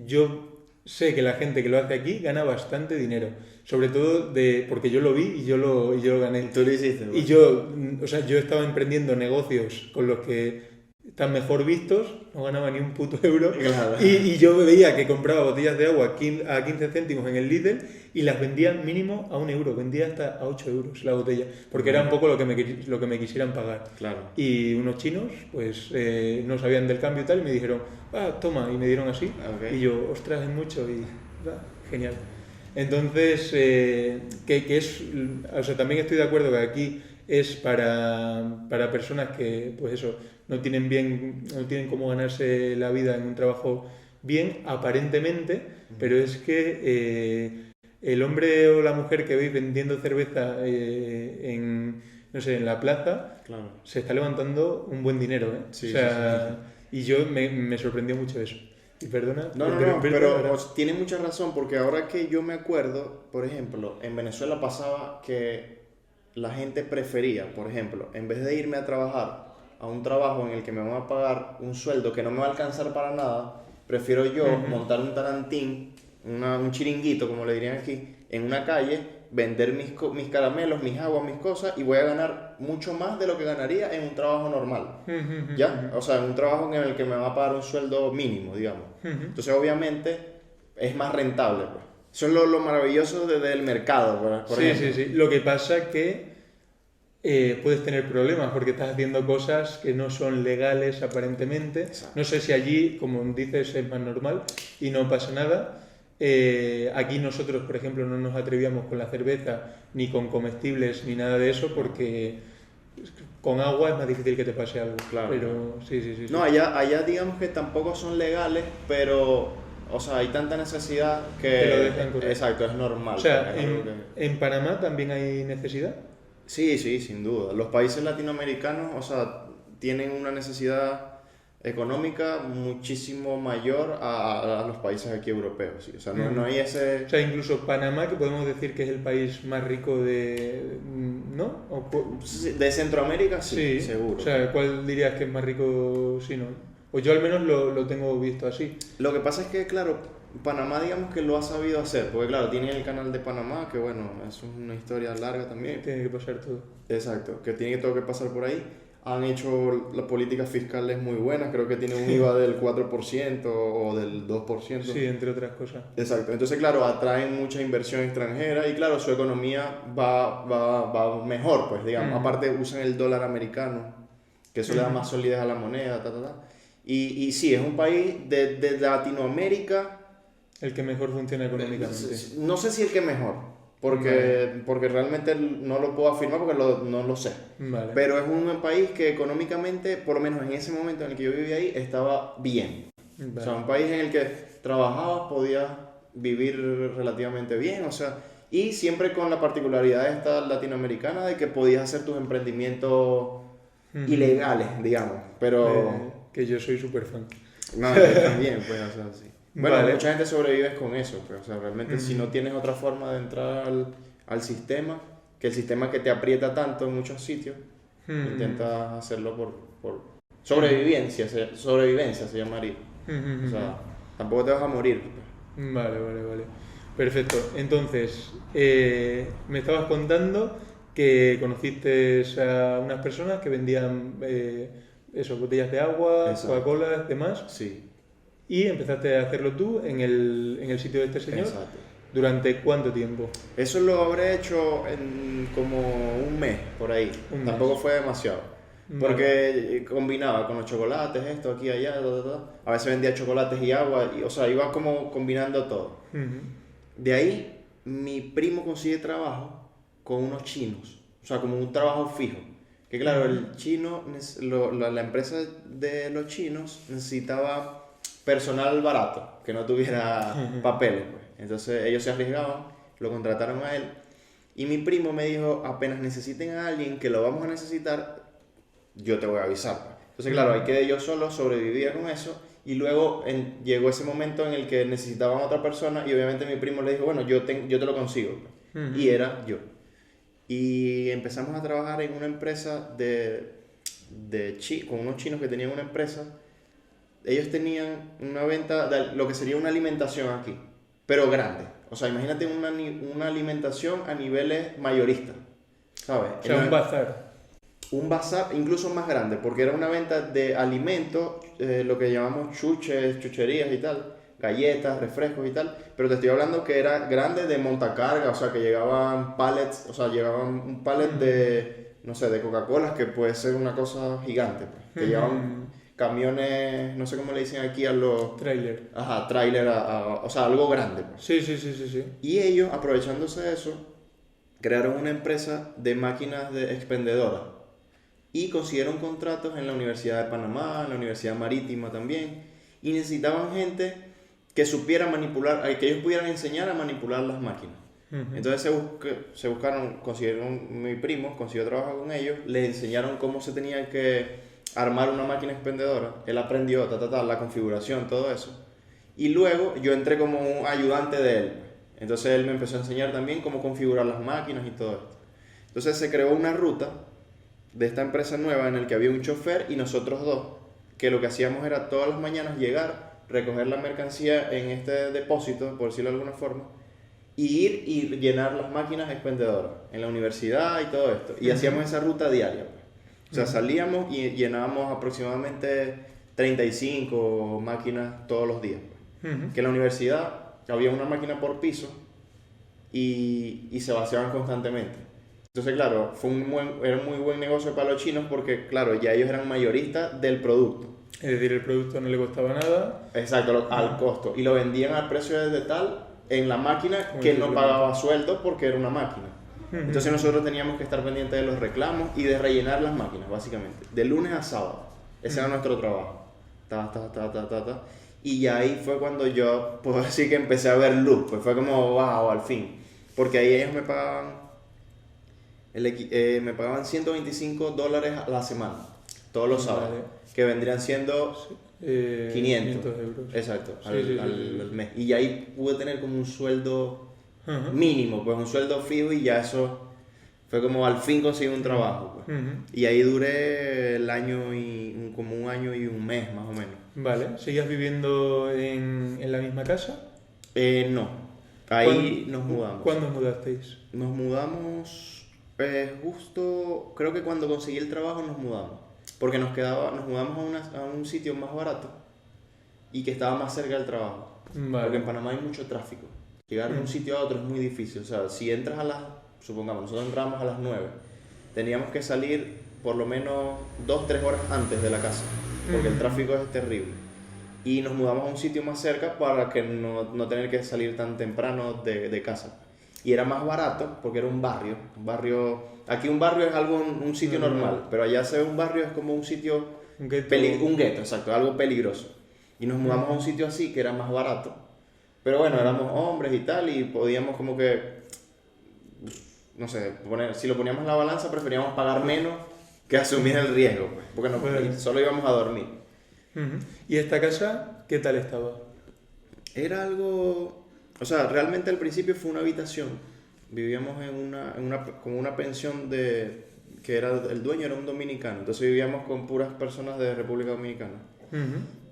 yo sé que la gente que lo hace aquí gana bastante dinero. Sobre todo porque yo lo vi y yo lo gané. Tú lo hiciste, Y yo estaba emprendiendo negocios con los que están mejor vistos, no ganaba ni un puto euro. Claro. Y yo veía que compraba botellas de agua a 15 céntimos en el Lidl y las vendía mínimo a 1 euro, vendía hasta a 8 euros la botella, porque era un poco lo que me quisieran pagar. Claro. Y unos chinos, pues no sabían del cambio y tal, y me dijeron, toma, y me dieron así. Okay. Y yo, ostras, es mucho, y genial. Entonces, o sea, también estoy de acuerdo que aquí es para personas que, pues eso, no tienen cómo ganarse la vida en un trabajo bien, aparentemente, pero es que el hombre o la mujer que veis vendiendo cerveza no sé, en la plaza, claro, se está levantando un buen dinero, ¿eh? Sí, o sea, sí, sí. Y yo me sorprendió mucho eso. Y perdona. No, pero tiene mucha razón, porque ahora que yo me acuerdo, por ejemplo, en Venezuela pasaba que la gente prefería, por ejemplo, en vez de irme a trabajar a un trabajo en el que me van a pagar un sueldo que no me va a alcanzar para nada, prefiero yo montar un tarantín, un chiringuito, como le dirían aquí, en una calle, vender mis caramelos, mis aguas, mis cosas, y voy a ganar mucho más de lo que ganaría en un trabajo normal. ¿Ya? O sea, en un trabajo en el que me va a pagar un sueldo mínimo, digamos. Entonces, obviamente, es más rentable, pues. Eso es lo maravilloso del mercado, por ejemplo. Sí. Lo que pasa es que puedes tener problemas porque estás haciendo cosas que no son legales aparentemente. Exacto. No sé si allí, como dices, es más normal y no pasa nada. Aquí nosotros, por ejemplo, no nos atrevíamos con la cerveza ni con comestibles ni nada de eso porque con agua es más difícil que te pase algo. Claro. Pero sí. No, allá digamos que tampoco son legales, pero... O sea, hay tanta necesidad que... Te lo dejan correr. Exacto, es normal. O sea, ¿en Panamá también hay necesidad? Sí, sin duda. Los países latinoamericanos, o sea, tienen una necesidad económica muchísimo mayor a los países aquí europeos. ¿Sí? O sea, no hay ese... O sea, incluso Panamá, que podemos decir que es el país más rico ¿no? De Centroamérica, sí, seguro. O sea, ¿cuál dirías que es más rico si no? O yo al menos lo tengo visto así. Lo que pasa es que, claro, Panamá digamos que lo ha sabido hacer, porque claro, tiene el canal de Panamá, que bueno, es una historia larga también. Tiene que pasar todo. Exacto, que tiene todo que pasar por ahí. Han hecho las políticas fiscales muy buenas, creo que tiene un IVA del 4% o del 2%. Sí, entre otras cosas. Exacto, entonces claro, atraen mucha inversión extranjera y claro, su economía va mejor, pues digamos. Aparte usan el dólar americano, que eso le da más solidez a la moneda, Y sí, es un país de Latinoamérica. El que mejor funciona económicamente. No sé si el que mejor, porque realmente no lo puedo afirmar porque no lo sé. Vale. Pero es un país que económicamente, por lo menos en ese momento en el que yo vivía ahí, estaba bien. Vale. O sea, un país en el que trabajabas, podías vivir relativamente bien, o sea, y siempre con la particularidad esta latinoamericana de que podías hacer tus emprendimientos ilegales, digamos, pero... que yo soy súper fan. No, yo también, pues, o sea, sí. Bueno, vale. Mucha gente sobrevive con eso, pues, o sea, realmente si no tienes otra forma de entrar al sistema, que el sistema que te aprieta tanto en muchos sitios, intentas hacerlo por sobrevivencia se llamaría. O sea, tampoco te vas a morir. Vale. Perfecto. Entonces, me estabas contando que conociste a unas personas que vendían eso, botellas de agua, Exacto. Coca-Cola, demás, Sí, y empezaste a hacerlo tú en el sitio de este señor. exacto. ¿Durante cuánto tiempo? Eso lo habré hecho en como un mes, por ahí. Un Tampoco mes. fue demasiado. Vale. Porque combinaba con los chocolates, esto, aquí, allá, A veces vendía chocolates y agua, y, o sea, iba como combinando todo. Ujú. De ahí, mi primo consigue trabajo con unos chinos, o sea, como un trabajo fijo. Que claro, el chino, la empresa de los chinos necesitaba personal barato, que no tuviera papeles, pues. Entonces ellos se arriesgaban, lo contrataron a él. Y mi primo me dijo, apenas necesiten a alguien que lo vamos a necesitar, yo te voy a avisar, pues. Entonces claro, ahí quedé yo solo, sobrevivía con eso. Y luego llegó ese momento en el que necesitaban a otra persona y obviamente mi primo le dijo, bueno, yo te lo consigo, pues. Y era yo. Y empezamos a trabajar en una empresa con unos chinos que tenían una empresa. Ellos tenían una venta de lo que sería una alimentación aquí, pero grande. O sea, imagínate una alimentación a niveles mayoristas, ¿sabes? O sea, un bazar. Un bazar incluso más grande, porque era una venta de alimentos, lo que llamamos chuches, chucherías y tal, galletas, refrescos y tal, pero te estoy hablando que era grande de montacarga, o sea, que llegaban pallets, o sea, llegaban un pallet de, no sé, de Coca-Cola, que puede ser una cosa gigante, pues, que llevaban camiones, no sé cómo le dicen aquí a los... Trailer. Ajá, tráiler, o sea, algo grande, pues. Sí. Y ellos, aprovechándose de eso, crearon una empresa de máquinas de expendedoras y consiguieron contratos en la Universidad de Panamá, en la Universidad Marítima también, y necesitaban gente que supiera manipular, que ellos pudieran enseñar a manipular las máquinas. Entonces se buscaron, mi primo consiguió trabajo con ellos, le enseñaron cómo se tenía que armar una máquina expendedora, él aprendió la configuración, todo eso, y luego yo entré como un ayudante de él. Entonces él me empezó a enseñar también cómo configurar las máquinas y todo esto. Entonces se creó una ruta de esta empresa nueva en el que había un chofer y nosotros dos, que lo que hacíamos era todas las mañanas llegar, recoger la mercancía en este depósito, por decirlo de alguna forma, y ir y llenar las máquinas expendedoras en la universidad y todo esto. Y hacíamos esa ruta diaria, pues. O sea, salíamos y llenábamos aproximadamente 35 máquinas todos los días, pues. Que en la universidad había una máquina por piso y se vaciaban constantemente. Entonces, claro, era un muy buen negocio para los chinos porque, claro, ya ellos eran mayoristas del producto. Es decir, el producto no le costaba nada. Exacto, al costo. Y lo vendían al precio de tal en la máquina Como que no simplemente. pagaba sueldo porque era una máquina. Entonces nosotros teníamos que estar pendientes de los reclamos y de rellenar las máquinas, básicamente. De lunes a sábado. Ese era nuestro trabajo. Y ya ahí fue cuando yo, puedo decir que empecé a ver luz. Pues fue como, wow, al fin. Porque ahí ellos me pagaban $125 a la semana, todos los sábados, Vale. que vendrían siendo 500 euros. Exacto, Sí, al mes. Y ahí pude tener como un sueldo Ajá. mínimo, pues un sueldo fijo y ya eso fue como al fin conseguí un trabajo, pues. Y ahí duré como un año y un mes más o menos. Vale. ¿Seguías viviendo en la misma casa? No, ahí nos mudamos. ¿Cuándo os mudasteis? Nos mudamos justo, creo que cuando conseguí el trabajo nos mudamos, porque nos mudamos a un sitio más barato y que estaba más cerca del trabajo. Vale. Porque en Panamá hay mucho tráfico. Llegar de un sitio a otro es muy difícil. O sea, si entras supongamos, nosotros entramos a las 9, teníamos que salir por lo menos 2-3 horas antes de la casa, porque el tráfico es terrible. Y nos mudamos a un sitio más cerca para que no tener que salir tan temprano de casa. Y era más barato porque era un barrio. Aquí un barrio es un sitio normal, pero allá un barrio es como un sitio... Un gueto. Un gueto, exacto, algo peligroso. Y nos mudamos a un sitio así que era más barato. Pero bueno, éramos hombres y tal y podíamos como que... No sé, si lo poníamos en la balanza preferíamos pagar menos que asumir el riesgo, pues, porque solo íbamos a dormir. ¿Y esta casa qué tal estaba? Era algo... O sea, realmente al principio fue una habitación. Vivíamos como una pensión que el dueño era un dominicano. Entonces vivíamos con puras personas de República Dominicana.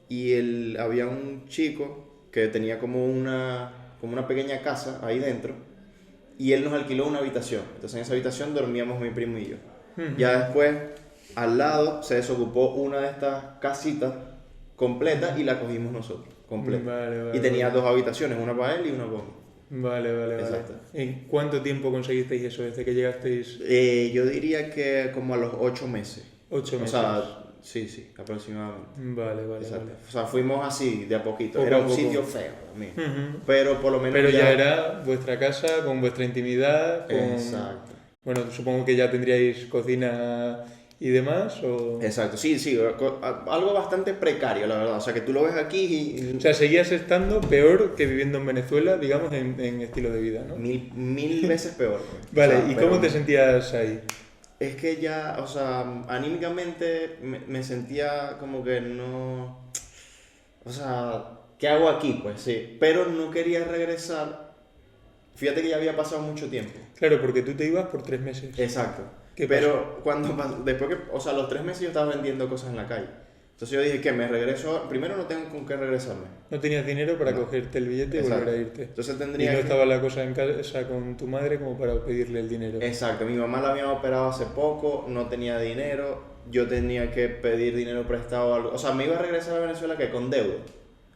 Y había un chico que tenía como una pequeña casa ahí dentro, y él nos alquiló una habitación. Entonces en esa habitación dormíamos mi primo y yo. Ya después, al lado, se desocupó una de estas casitas completa y la cogimos nosotros, completa. Vale, y tenía vale. 2 habitaciones, una para él y una para mí. Vale. Exacto. ¿En cuánto tiempo conseguisteis eso desde que llegasteis? Yo diría que como a los 8 meses. 8 meses. O sea, sí, aproximadamente. Vale. Exacto. O sea, fuimos así, de a poquito. Poco Era a un poco. sitio feo también. Ujú. Pero por lo menos Pero ya era vuestra casa, con vuestra intimidad, con... Exacto. Bueno, supongo que ya tendríais cocina y demás, o... Exacto, sí, algo bastante precario, la verdad. O sea, que tú lo ves aquí y... O sea, seguías estando peor que viviendo en Venezuela, digamos, en estilo de vida, ¿no? mil veces peor. Pues. Vale, O sea, ¿y pero cómo te sentías ahí? Es que ya, o sea, anímicamente me sentía como que no... O sea, ¿qué hago aquí? Pues sí, pero no quería regresar. Fíjate que ya había pasado mucho tiempo. Claro, porque tú te ibas por 3 meses. Exacto. ¿Qué Pero después que, o sea, los 3 meses yo estaba vendiendo cosas en la calle. Entonces yo dije que me regreso, primero no tengo con qué regresarme. No tenías dinero para No. cogerte el billete y Exacto. volver a irte. Entonces Y tendría no que... estaba la cosa en casa con tu madre como para pedirle el dinero. Exacto, mi mamá la había operado hace poco, no tenía dinero, yo tenía que pedir dinero prestado o algo. O sea, me iba a regresar a Venezuela que con deuda.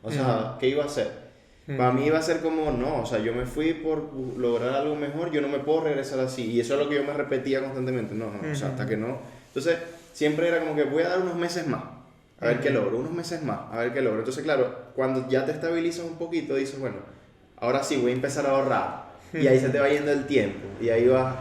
O sea, ¿qué iba a hacer? Para mí iba a ser como, no, o sea, yo me fui por lograr algo mejor, yo no me puedo regresar así. Y eso es lo que yo me repetía constantemente, no, o sea, hasta que no. Entonces, siempre era como que voy a dar unos meses más, a ver qué logro, unos meses más, a ver qué logro. Entonces, claro, cuando ya te estabilizas un poquito, dices, bueno, ahora sí, voy a empezar a ahorrar. Y ahí se te va yendo el tiempo, y ahí vas...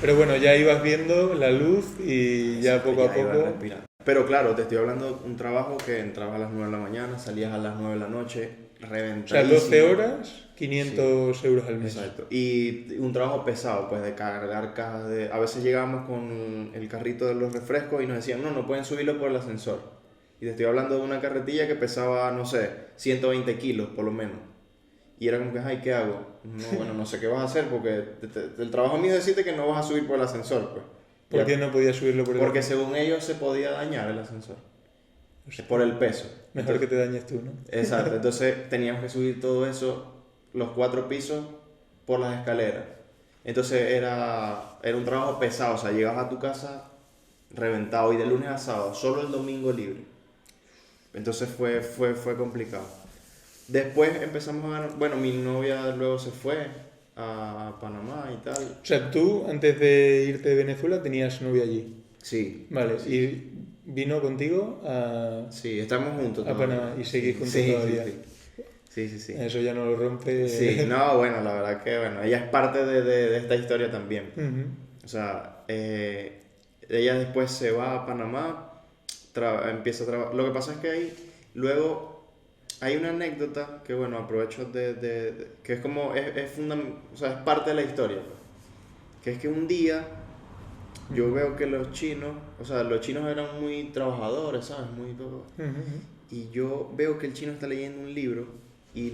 Pero bueno, ya ibas viendo la luz y ya poco a ya ibas poco... respirando. Pero claro, te estoy hablando de un trabajo que entrabas a las 9 de la mañana, salías a las 9 de la noche, O sea, reventadísimo. 12 horas, 500 euros al mes. Exacto. Y un trabajo pesado, pues de cargar cajas de... A veces llegábamos con el carrito de los refrescos y nos decían, no pueden subirlo por el ascensor. Y te estoy hablando de una carretilla que pesaba, no sé, 120 kilos por lo menos. Y era como que, ay, ¿qué hago? No, bueno, no sé qué vas a hacer porque el trabajo mío es decirte que no vas a subir por el ascensor, pues. ¿Por qué no podías subirlo por el Porque según ellos se podía dañar el ascensor. Por el peso. Mejor que te dañes tú, ¿no? Exacto, entonces teníamos que subir todo eso, los 4 pisos, por las escaleras. Entonces era un trabajo pesado, o sea, llegabas a tu casa reventado y de lunes a sábado, solo el domingo libre. Entonces fue complicado. Después empezamos a ganar, bueno, mi novia luego se fue a Panamá y tal. O sea, tú antes de irte de Venezuela tenías novia allí. Sí. Vale, sí. y vino contigo Sí, estamos juntos. a Panamá y seguís juntos Sí, todavía. Sí. Eso ya no lo rompe. Sí, no, bueno, la verdad que, bueno, ella es parte de esta historia también. Ujú. O sea, ella después se va a Panamá, empieza a trabajar. Lo que pasa es que ahí, luego, hay una anécdota que, bueno, aprovecho que es como, o sea, es parte de la historia, pues. Que es que un día yo veo que los chinos, o sea, los chinos eran muy trabajadores, ¿sabes? Muy todo. Y yo veo que el chino está leyendo un libro y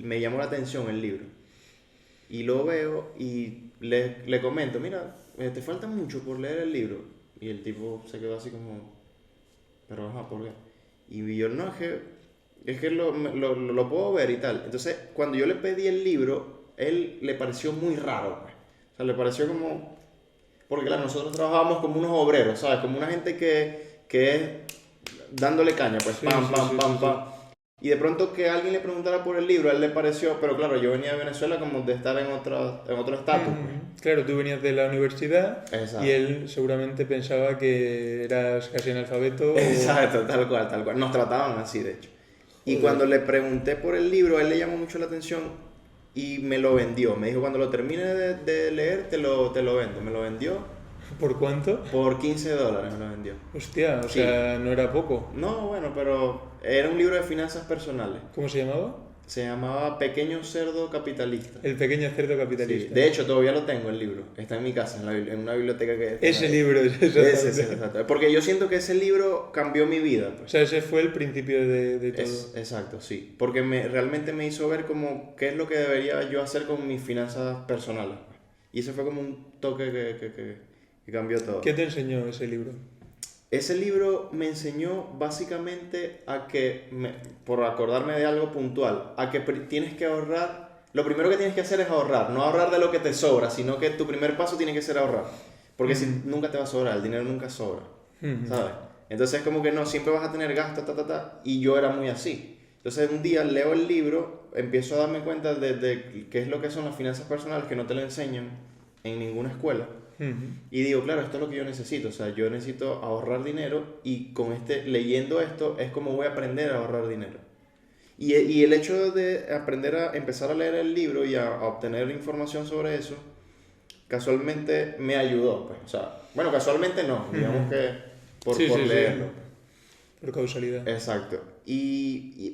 me llamó la atención el libro. Y lo veo y le comento, mira, te falta mucho por leer el libro. Y el tipo se quedó así como, pero ajá, ¿por qué? Y yo, no, es que lo puedo ver y tal. Entonces, cuando yo le pedí el libro, él le pareció muy raro, pues. O sea, le pareció como... Porque claro, nosotros trabajábamos como unos obreros, ¿sabes? Como una gente que es dándole caña, pues, Sí, pam, sí, pam, sí, pam, sí, pam. Y de pronto que alguien le preguntara por el libro, a él le pareció, pero claro, yo venía de Venezuela como de estar en otro estatus. Claro, tú venías de la universidad Exacto. y él seguramente pensaba que eras casi analfabeto. Exacto, tal cual, tal cual. Nos trataban así, de hecho. Y cuando le pregunté por el libro, a él le llamó mucho la atención y me lo vendió. Me dijo, cuando lo termine de leer, te lo vendo. Me lo vendió ¿Por cuánto? por $15, me lo vendió. Hostia, o Sí. sea, no era poco. No, bueno, pero era un libro de finanzas personales. ¿Cómo se llamaba? Se llamaba Pequeño Cerdo Capitalista. El pequeño cerdo Sí, capitalista. de hecho, todavía lo tengo el libro. Está en mi casa, en una biblioteca que... Ese libro, Ese, exacto. Porque yo siento que ese libro cambió mi vida. O Pues. sea, ese fue el principio de todo. Exacto, sí. Porque realmente me hizo ver como qué es lo que debería yo hacer con mis finanzas personales. Y ese fue como un toque que cambió todo. ¿Qué te enseñó ese libro? Ese libro me enseñó básicamente a que, por acordarme de algo puntual, a que tienes que ahorrar. Lo primero que tienes que hacer es ahorrar, no ahorrar de lo que te sobra, sino que tu primer paso tiene que ser ahorrar. Porque si nunca te va a sobrar, el dinero nunca sobra, ¿sabes? Entonces es como que no, siempre vas a tener gastos, y yo era muy así. Entonces un día leo el libro, empiezo a darme cuenta de qué es lo que son las finanzas personales, que no te lo enseñan en ninguna escuela. Y digo, claro, esto es lo que yo necesito, o sea, yo necesito ahorrar dinero y leyendo esto es como voy a aprender a ahorrar dinero. Y el hecho de empezar a leer el libro y a obtener información sobre eso, casualmente me ayudó, pues, o sea, bueno, casualmente no, digamos que por leerlo. Por causalidad. Exacto.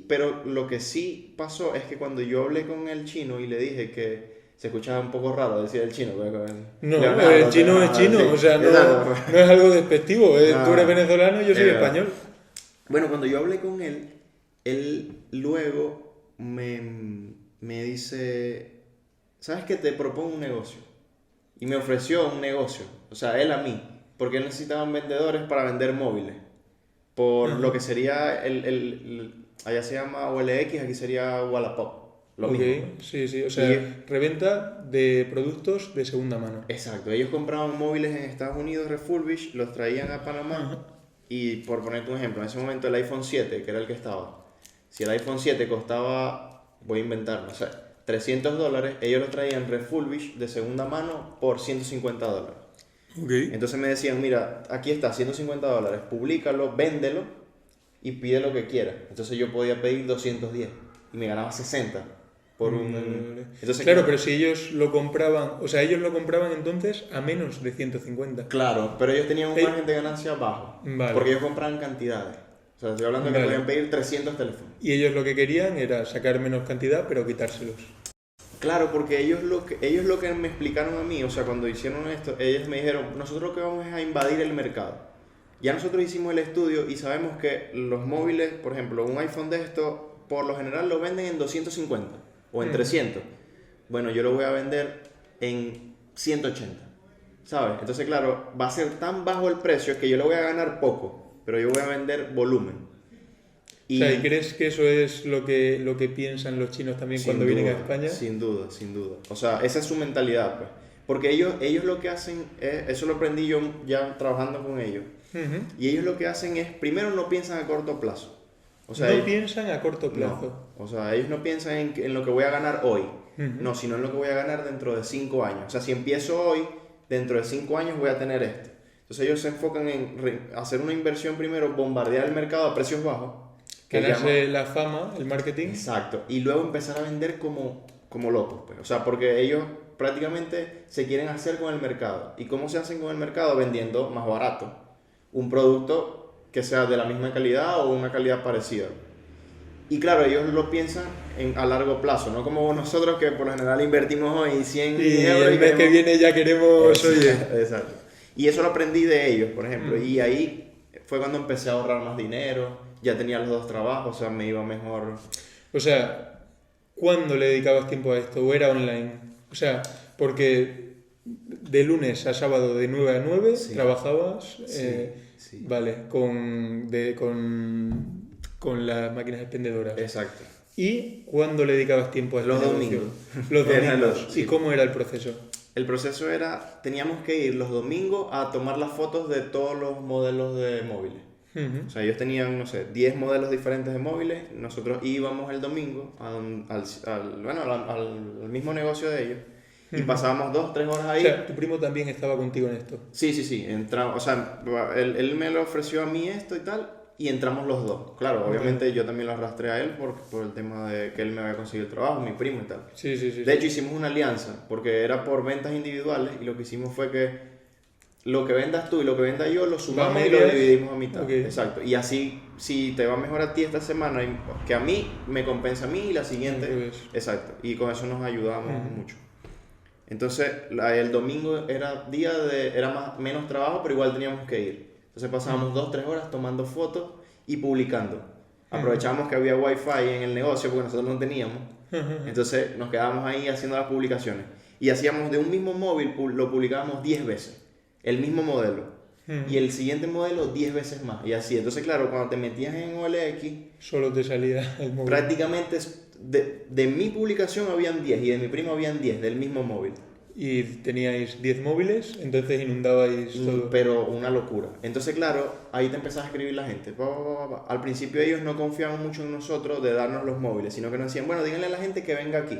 Pero lo que sí pasó es que cuando yo hablé con el chino y le dije que se escuchaba un poco raro decir el chino. No, el chino es chino, o sea, no es algo despectivo. Tú eres venezolano y yo soy español. Bueno, cuando yo hablé con él luego me dice, ¿sabes qué? Te propongo un negocio. Y me ofreció un negocio, o sea, él a mí, porque él necesitaba vendedores para vender móviles. Por lo que sería allá se llama OLX, aquí sería Wallapop. Lo mismo. Sí, o sea, reventa de productos de segunda mano. Exacto, ellos compraban móviles en Estados Unidos refurbished, los traían a Panamá y por ponerte un ejemplo, en ese momento el iPhone 7, que era el que estaba, si el iPhone 7 costaba, voy a inventar, no sé, $300, ellos lo traían refurbished de segunda mano por $150. Entonces me decían, mira, aquí está, $150, públicalo, véndelo y pide lo que quieras. Entonces yo podía pedir 210 y me ganaba 60 por un... Entonces, claro, pero si ellos lo compraban, o sea, ellos lo compraban entonces a menos de 150. Claro, pero ellos tenían un margen de ganancia bajo, porque ellos compraban cantidades. O sea, estoy hablando de que podían pedir 300 teléfonos. Y ellos lo que querían era sacar menos cantidad, pero quitárselos. Claro, porque ellos lo que me explicaron a mí, o sea, cuando hicieron esto, ellos me dijeron, nosotros lo que vamos es a invadir el mercado. Ya nosotros hicimos el estudio y sabemos que los móviles, por ejemplo, un iPhone de esto, por lo general lo venden en 250 o en 300. Bueno, yo lo voy a vender en 180, ¿sabes? Entonces, claro, va a ser tan bajo el precio que yo le voy a ganar poco, pero yo voy a vender volumen. O sea, ¿y crees que eso es lo que piensan los chinos también cuando vienen a España? Sin duda. O sea, esa es su mentalidad, pues. Porque ellos lo que hacen es, eso lo aprendí yo ya trabajando con ellos, y ellos lo que hacen es, primero no piensan a corto plazo. O sea, no piensan a corto plazo. No, o sea, ellos no piensan en lo que voy a ganar hoy, no, sino en lo que voy a ganar dentro de 5 años. O sea, si empiezo hoy, dentro de 5 años voy a tener esto. Entonces ellos se enfocan en hacer una inversión primero, bombardear el mercado a precios bajos. Ganarse la fama, el marketing. Exacto, y luego empezar a vender como locos, pues. O sea, porque ellos prácticamente se quieren hacer con el mercado. ¿Y cómo se hacen con el mercado? Vendiendo más barato un producto que sea de la misma calidad o una calidad parecida. Y claro, ellos lo piensan a largo plazo, no como nosotros que por lo general invertimos hoy 100 euros. Y el mes que viene ya queremos... Exacto. Y eso lo aprendí de ellos, por ejemplo. Y ahí fue cuando empecé a ahorrar más dinero. Ya tenía los 2 trabajos, o sea, me iba mejor. O sea, ¿cuándo le dedicabas tiempo a esto? ¿O era online? O sea, porque de lunes a sábado de 9 a 9 trabajabas, vale, con las máquinas expendedoras. Exacto. ¿Y cuándo le dedicabas tiempo a esto? Los domingos. Los domingos. ¿Y cómo era el proceso? El proceso era, teníamos que ir los domingos a tomar las fotos de todos los modelos de móviles. O sea, ellos tenían, no sé, 10 modelos diferentes de móviles. Nosotros íbamos el domingo al mismo negocio de ellos y pasábamos 2-3 horas ahí. O sea, tu primo también estaba contigo en esto. Sí. O sea, él me lo ofreció a mí esto y tal, y entramos los dos. Claro, obviamente yo también lo arrastré a él por el tema de que él me había conseguido el trabajo, mi primo y tal. Sí. De hecho, hicimos una alianza porque era por ventas individuales y lo que hicimos fue que lo que vendas tú y lo que venda yo lo sumamos y lo dividimos a mitad. Exacto. Y así, si te va mejor a ti esta semana, que a mí, me compensa a mí y la siguiente. Exacto. Y con eso nos ayudamos mucho. Entonces, el domingo era menos trabajo, pero igual teníamos que ir. Entonces pasábamos 2-3 horas tomando fotos y publicando. Aprovechamos que había wifi en el negocio porque nosotros no teníamos. Entonces nos quedábamos ahí haciendo las publicaciones. Y hacíamos de un mismo móvil, lo publicábamos 10 veces. El mismo modelo. y el siguiente modelo 10 veces más, y así. Entonces, claro, cuando te metías en OLX, Solo te salía el móvil. prácticamente de mi publicación habían 10 y de mi primo habían 10 del mismo móvil. Y teníais 10 móviles, entonces inundabais todo. Pero una locura. Entonces, claro, ahí te empezás a escribir la gente. Al principio ellos no confiaban mucho en nosotros de darnos los móviles, sino que nos decían, bueno, díganle a la gente que venga aquí.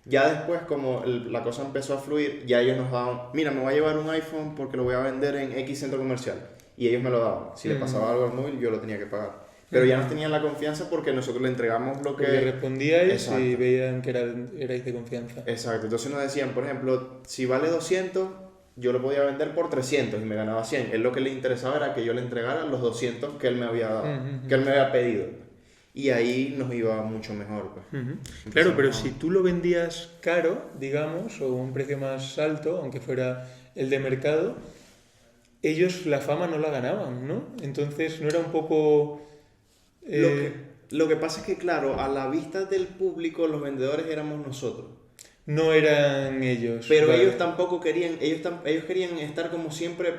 Ya después, como la cosa empezó a fluir, ya ellos nos daban, mira, me voy a llevar un iPhone porque lo voy a vender en X centro comercial. Y ellos me lo daban. Si le pasaba algo al móvil, yo lo tenía que pagar. Pero ya nos tenían la confianza porque nosotros le entregamos lo que... Porque respondíais Exacto. y veían que erais de confianza. Exacto. Entonces nos decían, por ejemplo, si vale 200, yo lo podía vender por 300 y me ganaba 100. Él lo que le interesaba era que yo le entregara los 200 que él me había dado, que él me había pedido. Y ahí nos iba mucho mejor. Pues. Claro, pero si tú lo vendías caro, digamos, o un precio más alto, aunque fuera el de mercado, ellos la fama no la ganaban, ¿no? Entonces no era un poco... Lo que pasa es que, claro, a la vista del público, los vendedores éramos nosotros. No eran ellos. Pero vale. ellos tampoco querían, ellos querían estar como siempre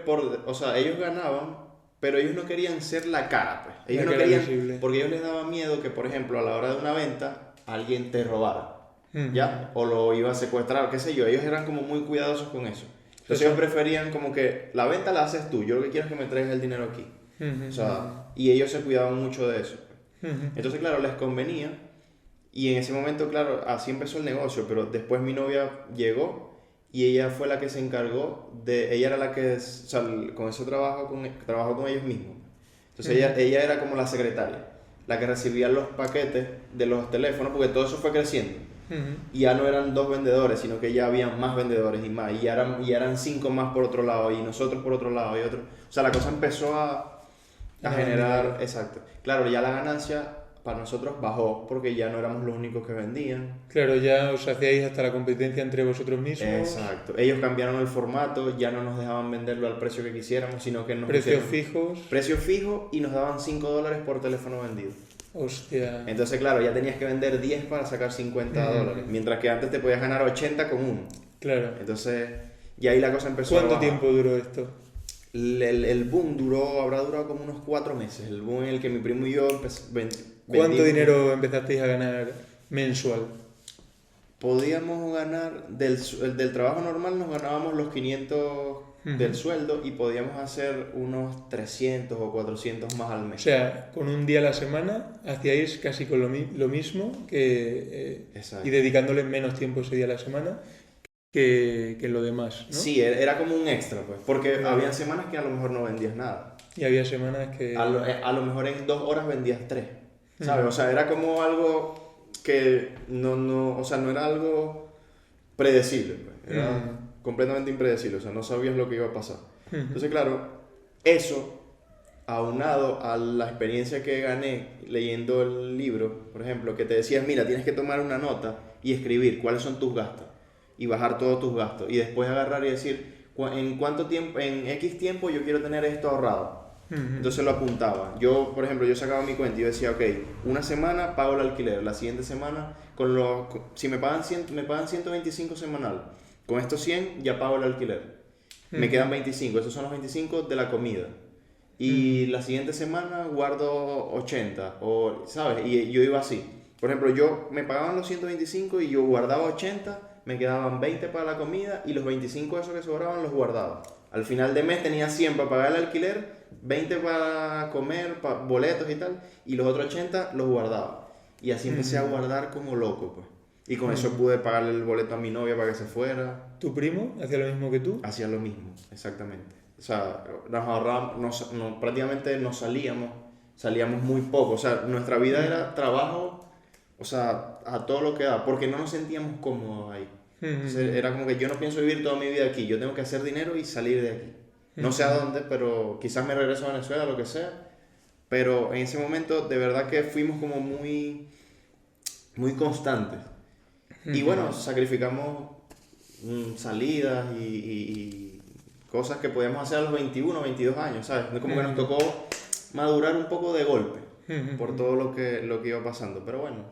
o sea, ellos ganaban, pero ellos no querían ser la cara, pues. Ellos La no cara querían, visible. porque ellos les daba miedo que, por ejemplo, a la hora de una venta, alguien te robara, ¿ya? O lo iba a secuestrar, qué sé yo. Ellos eran como muy cuidadosos con eso. Entonces ellos preferían como que la venta la haces tú, yo lo que quiero es que me traigas el dinero aquí. O sea, y ellos se cuidaban mucho de eso. Entonces, claro, les convenía. Y en ese momento, claro, así empezó el negocio, pero después mi novia llegó y ella fue la que se encargó ella era la que, o sea, con ese trabajó con ellos mismos. Entonces ella era como la secretaria, la que recibía los paquetes de los teléfonos, porque todo eso fue creciendo. Y ya no eran 2 vendedores, sino que ya habían más vendedores y más, y ya eran 5 más por otro lado, y nosotros por otro lado, y otro. O sea, la cosa empezó a generar, exacto. Claro, ya la ganancia para nosotros bajó porque ya no éramos los únicos que vendían. Claro, ya os hacíais hasta la competencia entre vosotros mismos. Exacto. Ellos cambiaron el formato, ya no nos dejaban venderlo al precio que quisiéramos, sino que nos Precios pusieron fijos. precio fijo y nos daban $5 por teléfono vendido. Hostia. Entonces, claro, ya tenías que vender 10 para sacar $50, mientras que antes te podías ganar 80 con uno. Claro. Entonces, y ahí la cosa empezó ¿Cuánto a bajar. tiempo duró esto? El boom habrá durado como unos 4 meses. El boom en el que mi primo y yo ¿Cuánto dinero empezasteis a ganar mensual? Podíamos ganar, del trabajo normal nos ganábamos los 500 del sueldo y podíamos hacer unos 300 o 400 más al O mes. sea, con un día a la semana hacíais casi con lo mismo que, Exacto. y dedicándole menos tiempo ese día a la semana que en lo demás, ¿no? Sí, era como un extra, pues, porque había semanas que a lo mejor no vendías nada. Y había semanas que... A lo mejor en 2 horas vendías 3, ¿sabes? O sea, era como algo que o sea, no era algo predecible, pues. Era completamente impredecible, o sea, no sabías lo que iba a pasar. Entonces, claro, eso, aunado a la experiencia que gané leyendo el libro, por ejemplo, que te decías, mira, tienes que tomar una nota y escribir cuáles son tus gastos y bajar todos tus gastos y después agarrar y decir, en cuánto tiempo, en X tiempo yo quiero tener esto ahorrado. Entonces lo apuntaba. Yo, por ejemplo, yo sacaba mi cuenta y yo decía, ok, una semana pago el alquiler, la siguiente semana, si me pagan 125 semanal, con estos 100 ya pago el alquiler. Me quedan 25, esos son los 25 de la comida. Y la siguiente semana guardo 80, o, ¿sabes? Y yo iba así. Por ejemplo, me pagaban los 125 y yo guardaba 80, me quedaban 20 para la comida y los 25 esos que sobraban los guardaba. Al final de mes tenía 100 para pagar el alquiler, 20 para comer, para boletos y tal, y los otros 80 los guardaba. Y así empecé a guardar como loco, pues. Y con eso pude pagarle el boleto a mi novia para que se fuera. ¿Tu primo hacía lo mismo que tú? Hacía lo mismo, exactamente. O sea, nos ahorrábamos, prácticamente no salíamos muy poco. O sea, nuestra vida era trabajo, o sea, a todo lo que da, porque no nos sentíamos cómodos ahí. Entonces, era como que yo no pienso vivir toda mi vida aquí, yo tengo que hacer dinero y salir de aquí. No sé a dónde, pero quizás me regreso a Venezuela, lo que sea. Pero en ese momento, de verdad que fuimos como muy, muy constantes. Y bueno, sacrificamos salidas y cosas que podíamos hacer a los 21, 22 años, ¿sabes? Como que nos tocó madurar un poco de golpe por todo lo que iba pasando. Pero bueno,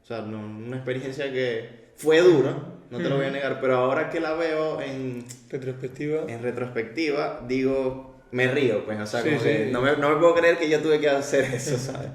o sea, una experiencia que fue dura, no te lo voy a negar, pero ahora que la veo en retrospectiva, digo, me río, pues, o sea, Sí, como sí. que no me puedo creer que yo tuve que hacer eso, ¿sabes?